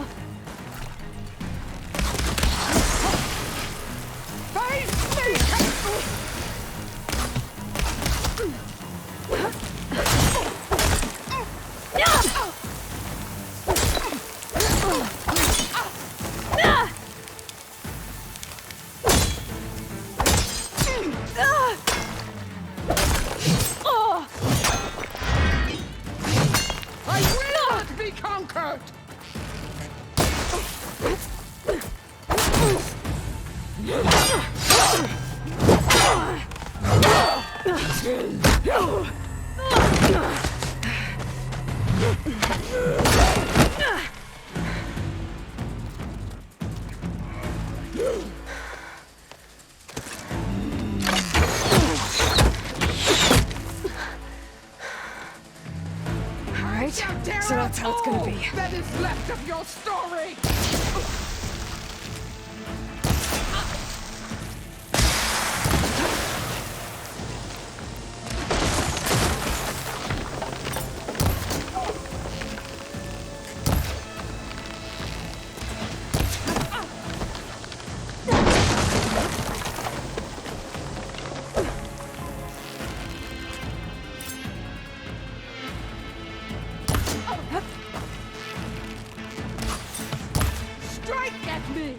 that's how it's gonna be. That is left of your story! Strike at me!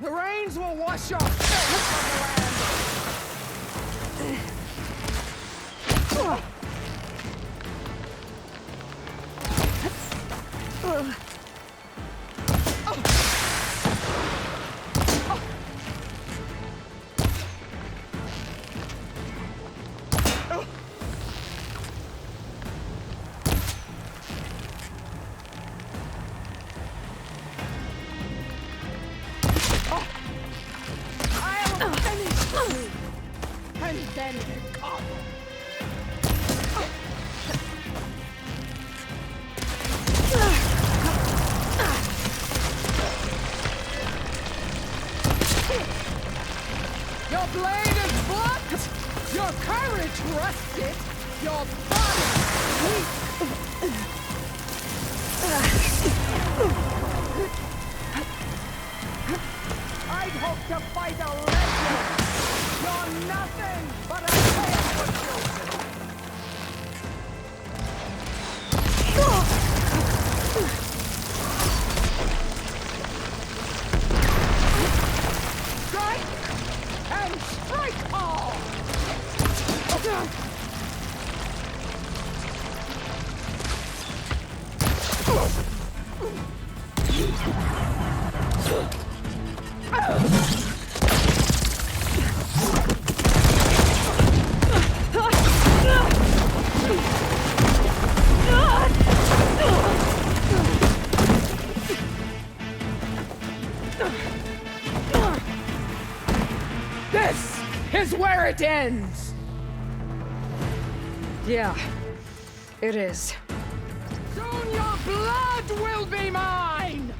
The rains will wash your face from the land! And then recover. Your blade is blocked. Your courage rusted. Your body weak. I'd hope to fight a legend. You're nothing but a tale for children. Strike and strike all. This is where it ends! Yeah, it is. Soon your blood will be mine!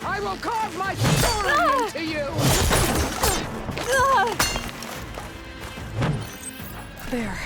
I will carve my story into you! There.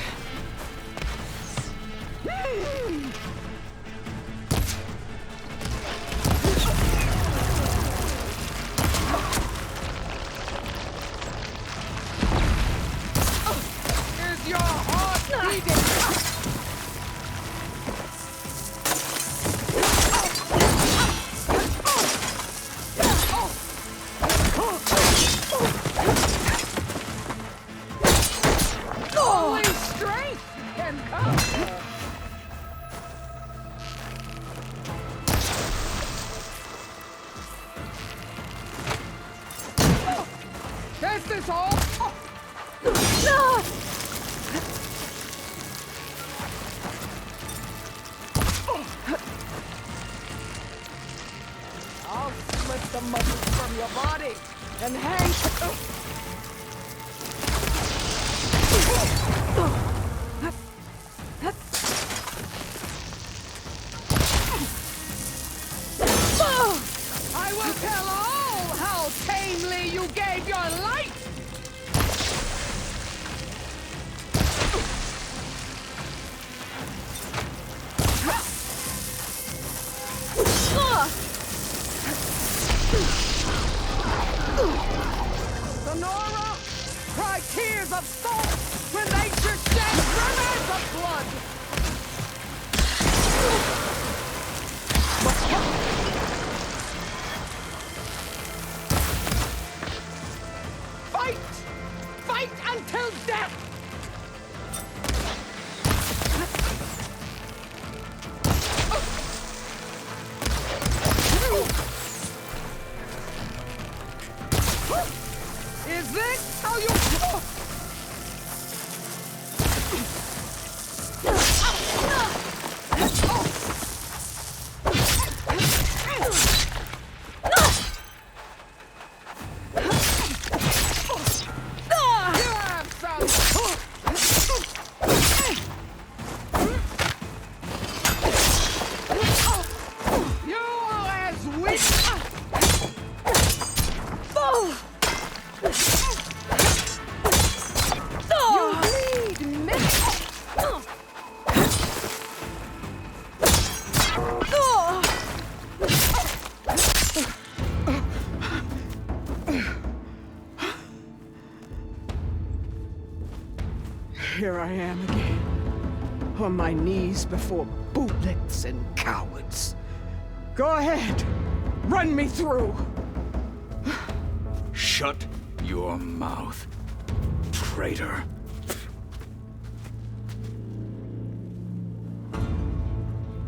This is all. I'll slip the muscles from your body and hang. I will tell all how tamely you gave your life! Sonora, cry tears of salt when nature sheds rivers of blood! Fight! Fight until death! Is this how you... Here I am again, on my knees before bootlets and cowards. Go ahead, run me through. Shut your mouth, traitor.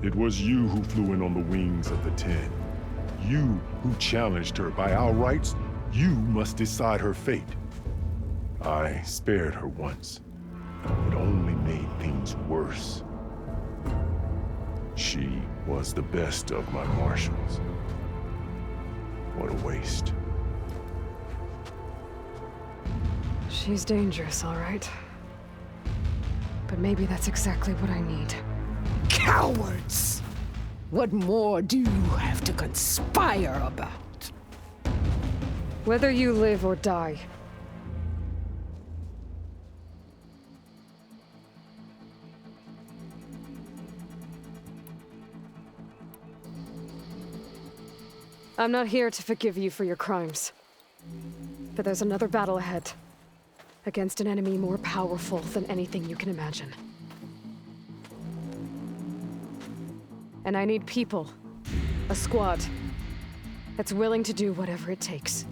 It was you who flew in on the wings of the 10. You who challenged her. By our rights, you must decide her fate. I spared her once. It only made things worse. She was the best of my marshals. What a waste. She's dangerous, all right. But maybe that's exactly what I need. Cowards! What more do you have to conspire about? Whether you live or die. I'm not here to forgive you for your crimes. But there's another battle ahead. Against an enemy more powerful than anything you can imagine. And I need people. A squad. That's willing to do whatever it takes.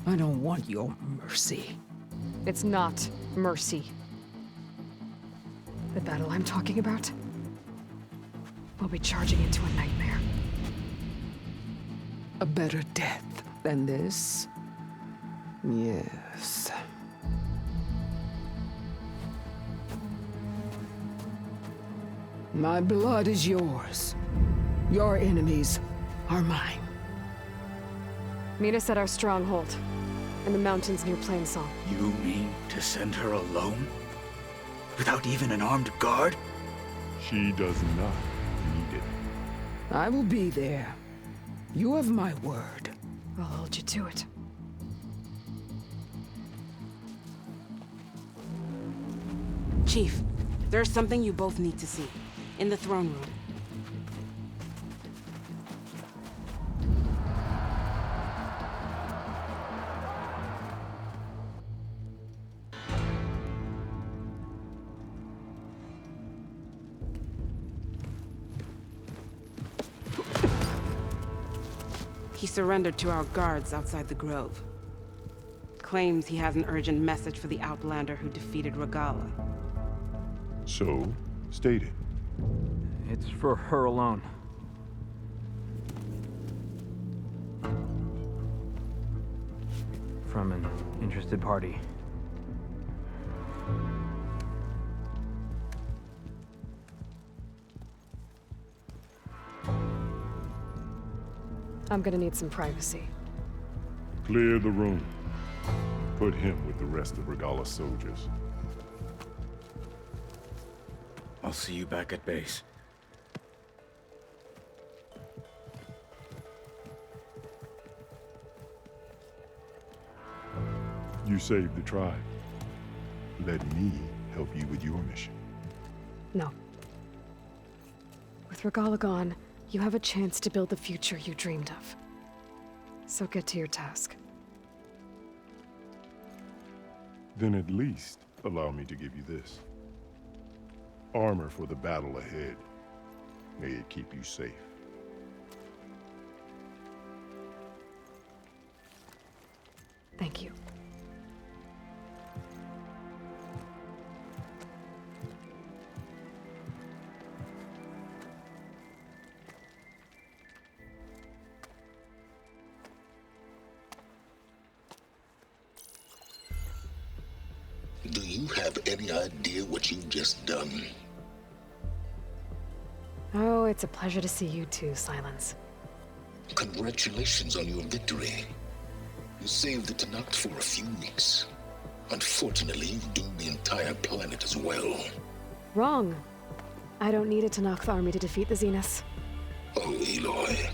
I don't want your mercy. It's not mercy. The battle I'm talking about will be charging into a nightmare. A better death than this? Yes. My blood is yours. Your enemies are mine. Meet us at our stronghold, in the mountains near Plainsong. You mean to send her alone? Without even an armed guard? She does not need it. I will be there. You have my word. I'll hold you to it. Chief, there's something you both need to see. In the throne room. He surrendered to our guards outside the grove. Claims he has an urgent message for the Outlander who defeated Regala. So, state it. It's for her alone. from an interested party. I'm gonna need some privacy. Clear the room. Put him with the rest of Regala's soldiers. I'll see you back at base. You saved the tribe. Let me help you with your mission. No. With Regala gone, you have a chance to build the future you dreamed of. So get to your task. Then at least allow me to give you this. Armor for the battle ahead. May it keep you safe. Thank you. Do you have any idea what you've just done? Oh, it's a pleasure to see you too, Silence. Congratulations on your victory. You saved the Tenakth for a few weeks. Unfortunately, you've doomed the entire planet as well. Wrong. I don't need a Tenakth army to defeat the Zeniths. Oh, Aloy.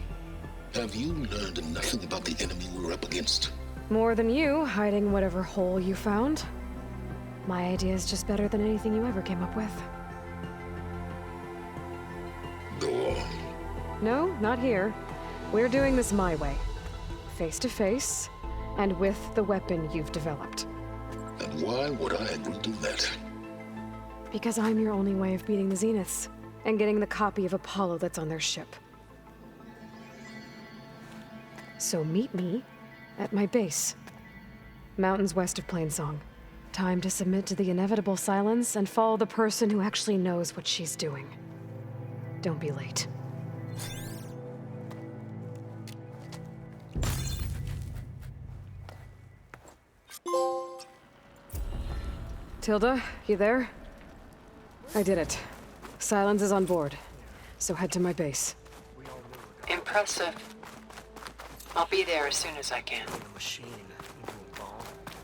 Have you learned nothing about the enemy we're up against? More than you, hiding whatever hole you found. My idea is just better than anything you ever came up with. Go on. No, not here. We're doing this my way. Face to face, and with the weapon you've developed. And why would I agree to that? Because I'm your only way of beating the Zeniths, and getting the copy of Apollo that's on their ship. So meet me at my base. Mountains west of Plainsong. Time to submit to the inevitable silence and follow the person who actually knows what she's doing. Don't be late. Tilda, you there? I did it. Silence is on board. So head to my base. Impressive. I'll be there as soon as I can.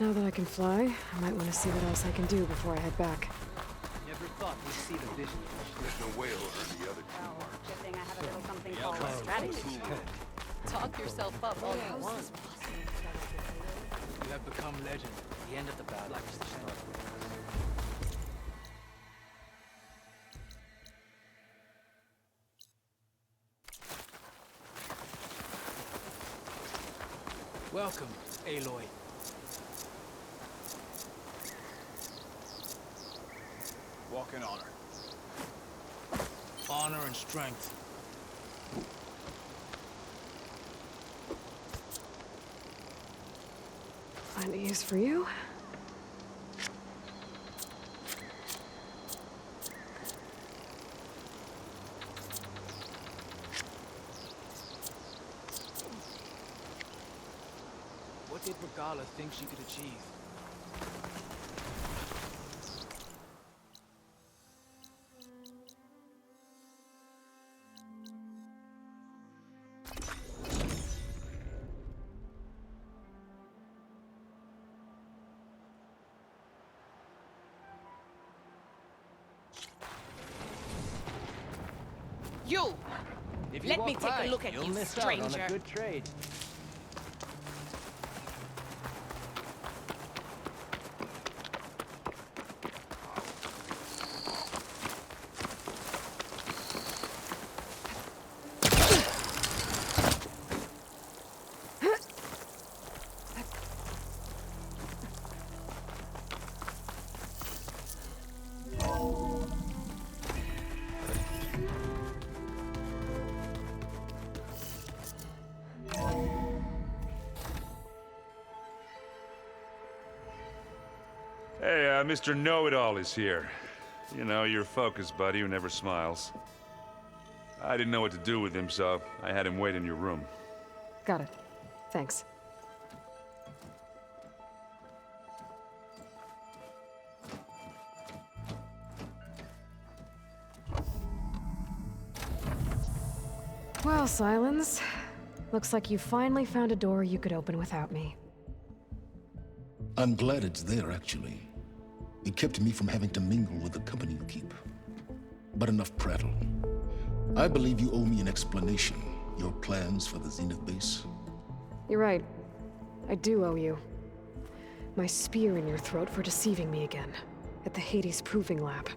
Now that I can fly, I might want to see what else I can do before I head back. Never thought we'd see the vision. There's no way he'll earn the other two marks. Good thing I have a little something called strategy. Talk yourself up all at once. You have become legend. The end of the battle is the start. Welcome, Aloy. Walk in honor. Honor and strength. Find a use for you? What did Regala think she could achieve? You! If you Let walk me take by, a look at you'll you, miss out on a stranger. good trade. Hey, Mr. Know-It-All is here. You know, your focus buddy who never smiles. I didn't know what to do with him, so I had him wait in your room. Got it. Thanks. Well, Silence. Looks like you finally found a door you could open without me. I'm glad it's there, actually. It kept me from having to mingle with the company you keep. But enough prattle. I believe you owe me an explanation. Your plans for the Zenith base? You're right. I do owe you. My spear in your throat for deceiving me again. At the Hades Proving Lab.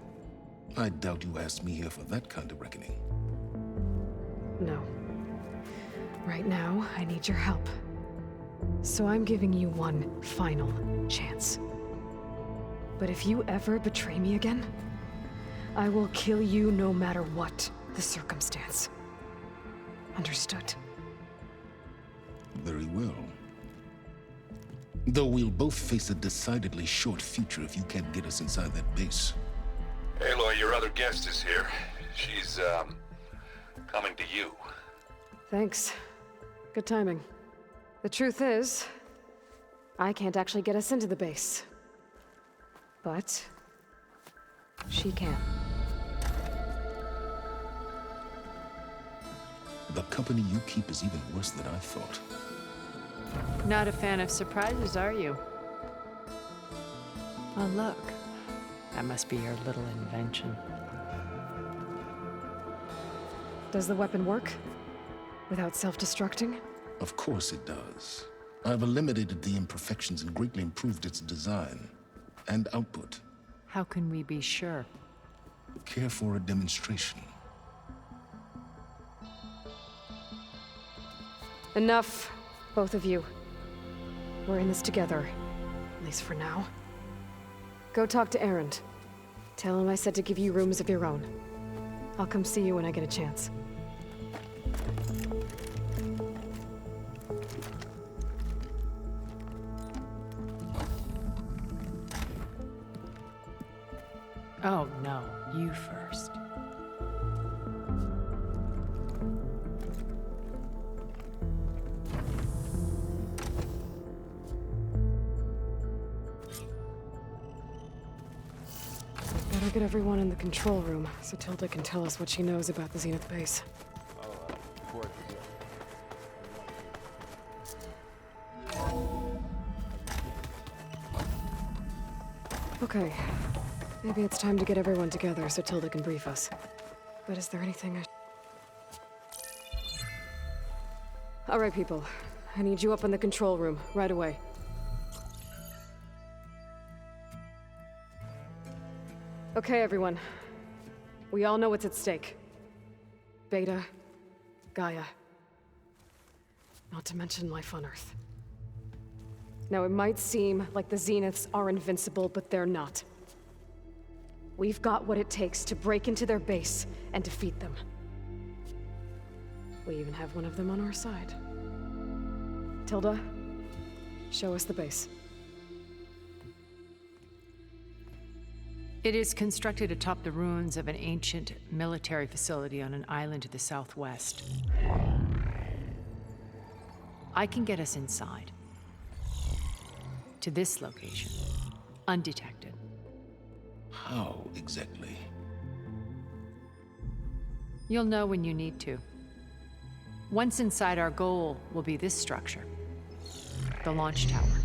I doubt you asked me here for that kind of reckoning. No. Right now, I need your help. So I'm giving you one final chance. But if you ever betray me again, I will kill you no matter what the circumstance. Understood? Very well. Though we'll both face a decidedly short future if you can't get us inside that base. Aloy, your other guest is here. She's, coming to you. Thanks. Good timing. The truth is, I can't actually get us into the base. But she can. The company you keep is even worse than I thought. Not a fan of surprises, are you? Oh, look. That must be your little invention. Does the weapon work? Without self-destructing? Of course it does. I've eliminated the imperfections and greatly improved its design and output. How can we be sure? Care for a demonstration? Enough, both of you. We're in this together, at least for now. Go talk to Erend. Tell him I said to give you rooms of your own. I'll come see you when I get a chance. Oh, no. You first. Better get everyone in the control room so Tilda can tell us what she knows about the Zenith base. Okay. Maybe it's time to get everyone together so Tilda can brief us. But is there anything All right, people. I need you up in the control room, right away. Okay, everyone. We all know what's at stake. Beta, Gaia. Not to mention life on Earth. Now, it might seem like the Zeniths are invincible, but they're not. We've got what it takes to break into their base and defeat them. We even have one of them on our side. Tilda, show us the base. It is constructed atop the ruins of an ancient military facility on an island to the southwest. I can get us inside. To this location, undetected. How exactly? You'll know when you need to. Once inside, our goal will be this structure. The launch tower.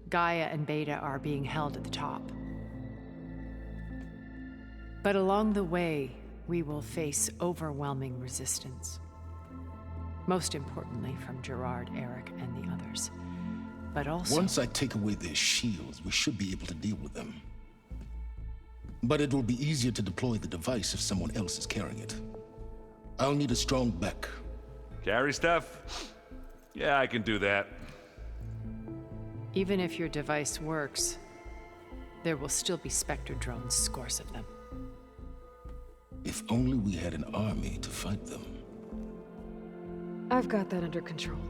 Gaia and Beta are being held at the top. But along the way, we will face overwhelming resistance. Most importantly from Gerard, Eric, and the others. But also... Once I take away their shields, we should be able to deal with them. But it will be easier to deploy the device if someone else is carrying it. I'll need a strong back. Carry stuff? Yeah, I can do that. Even if your device works, there will still be Spectre drones, scores of them. If only we had an army to fight them. I've got that under control.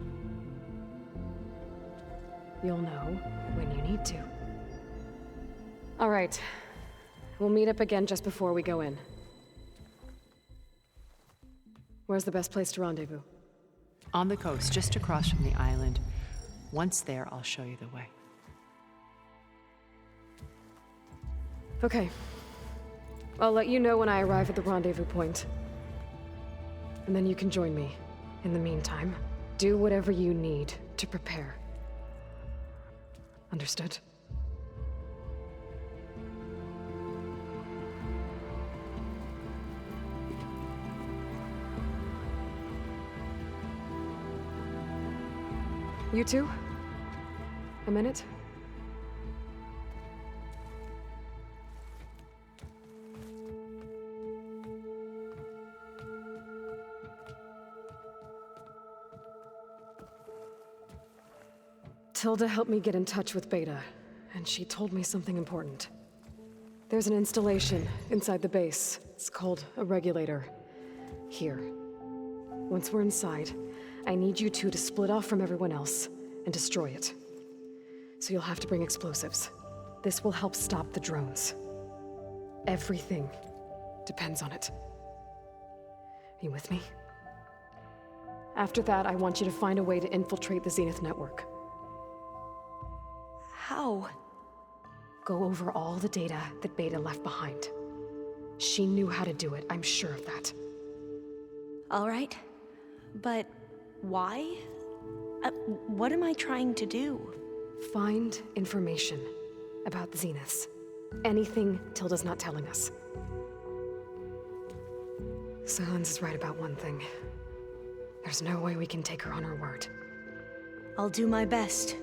You'll know when you need to. All right. We'll meet up again just before we go in. Where's the best place to rendezvous? On the coast, just across from the island. Once there, I'll show you the way. Okay. I'll let you know when I arrive at the rendezvous point. and then you can join me. In the meantime, do whatever you need to prepare. Understood? You two? A minute? Tilda helped me get in touch with Beta, and she told me something important. There's an installation inside the base. It's called a regulator. Here. Once we're inside, I need you two to split off from everyone else and destroy it. So you'll have to bring explosives. This will help stop the drones. Everything depends on it. Are you with me? After that, I want you to find a way to infiltrate the Zenith network. How? Go over all the data that Beta left behind. She knew how to do it, I'm sure of that. All right. But why? What am I trying to do? Find information about the Zeniths. Anything Tilda's not telling us. Silence is right about one thing. There's no way we can take her on her word. I'll do my best.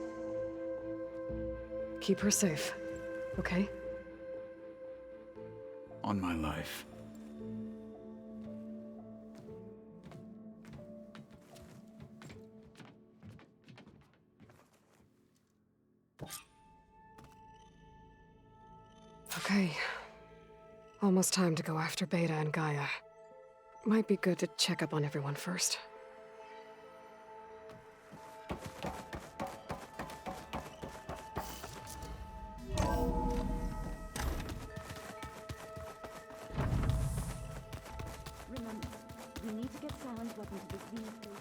Keep her safe, okay? On my life. Okay. Almost time to go after Beta and Gaia. Might be good to check up on everyone first. Remember, we need to get silent weapons to the Zenith base.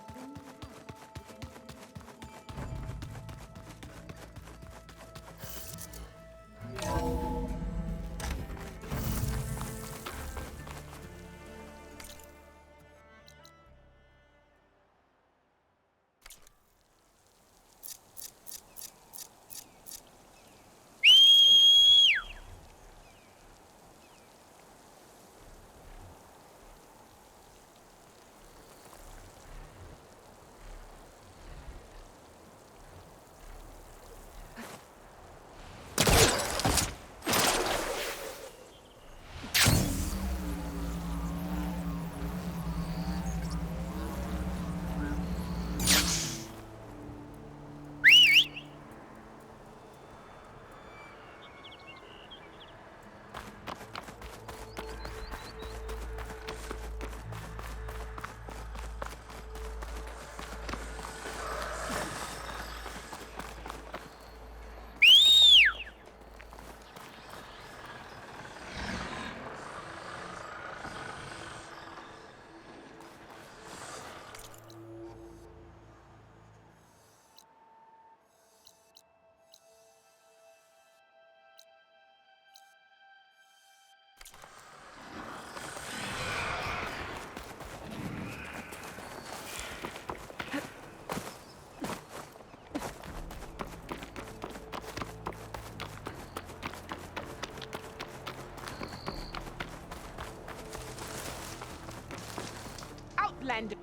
Outlander.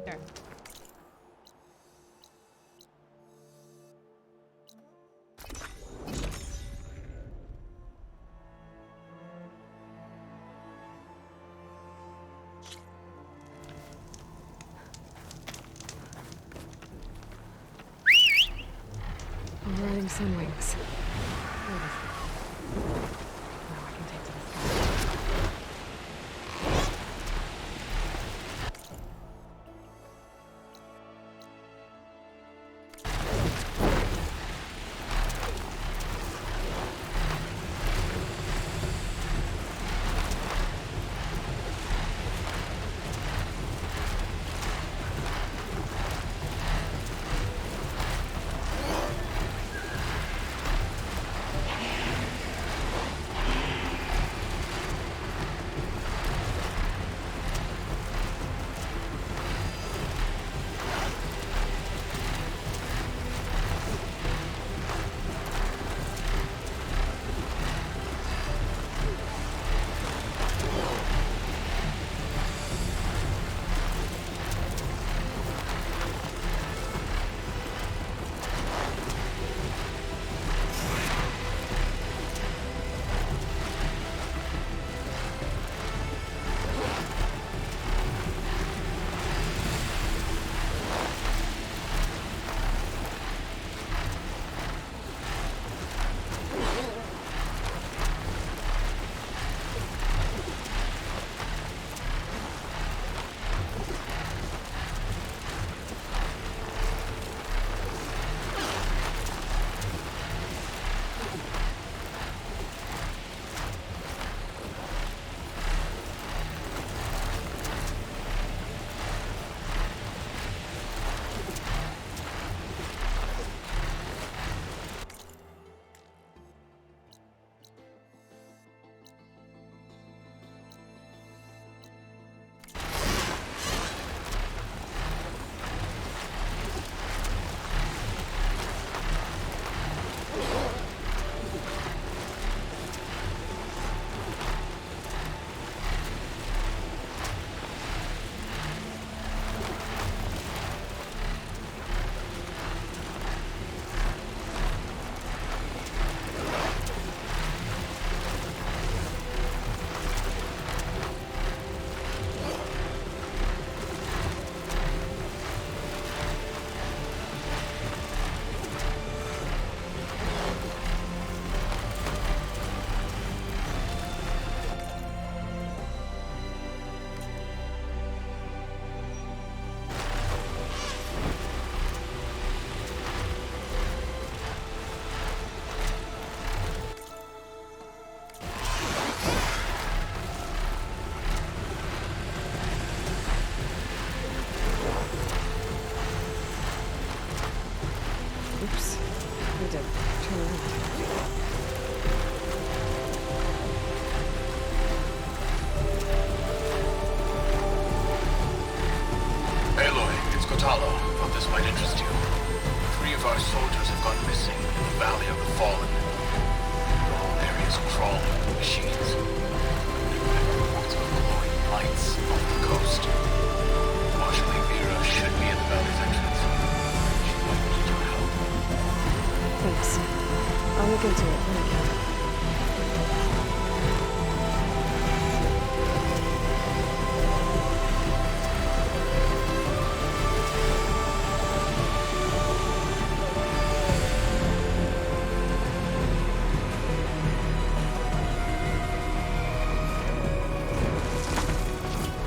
There. I'm riding Sunwings. Talo, thought this might interest you. 3 of our soldiers have gone missing in the Valley of the Fallen. The whole area is crawling with machines. There have been reports of glowing lights off the coast. Fortunately, Vera should be at the valley's entrance. She might need your help. Thanks. I'll look into it when I can.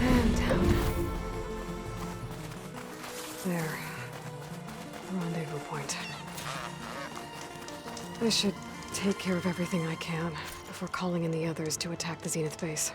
And down. There. Rendezvous point. I should take care of everything I can before calling in the others to attack the Zenith base.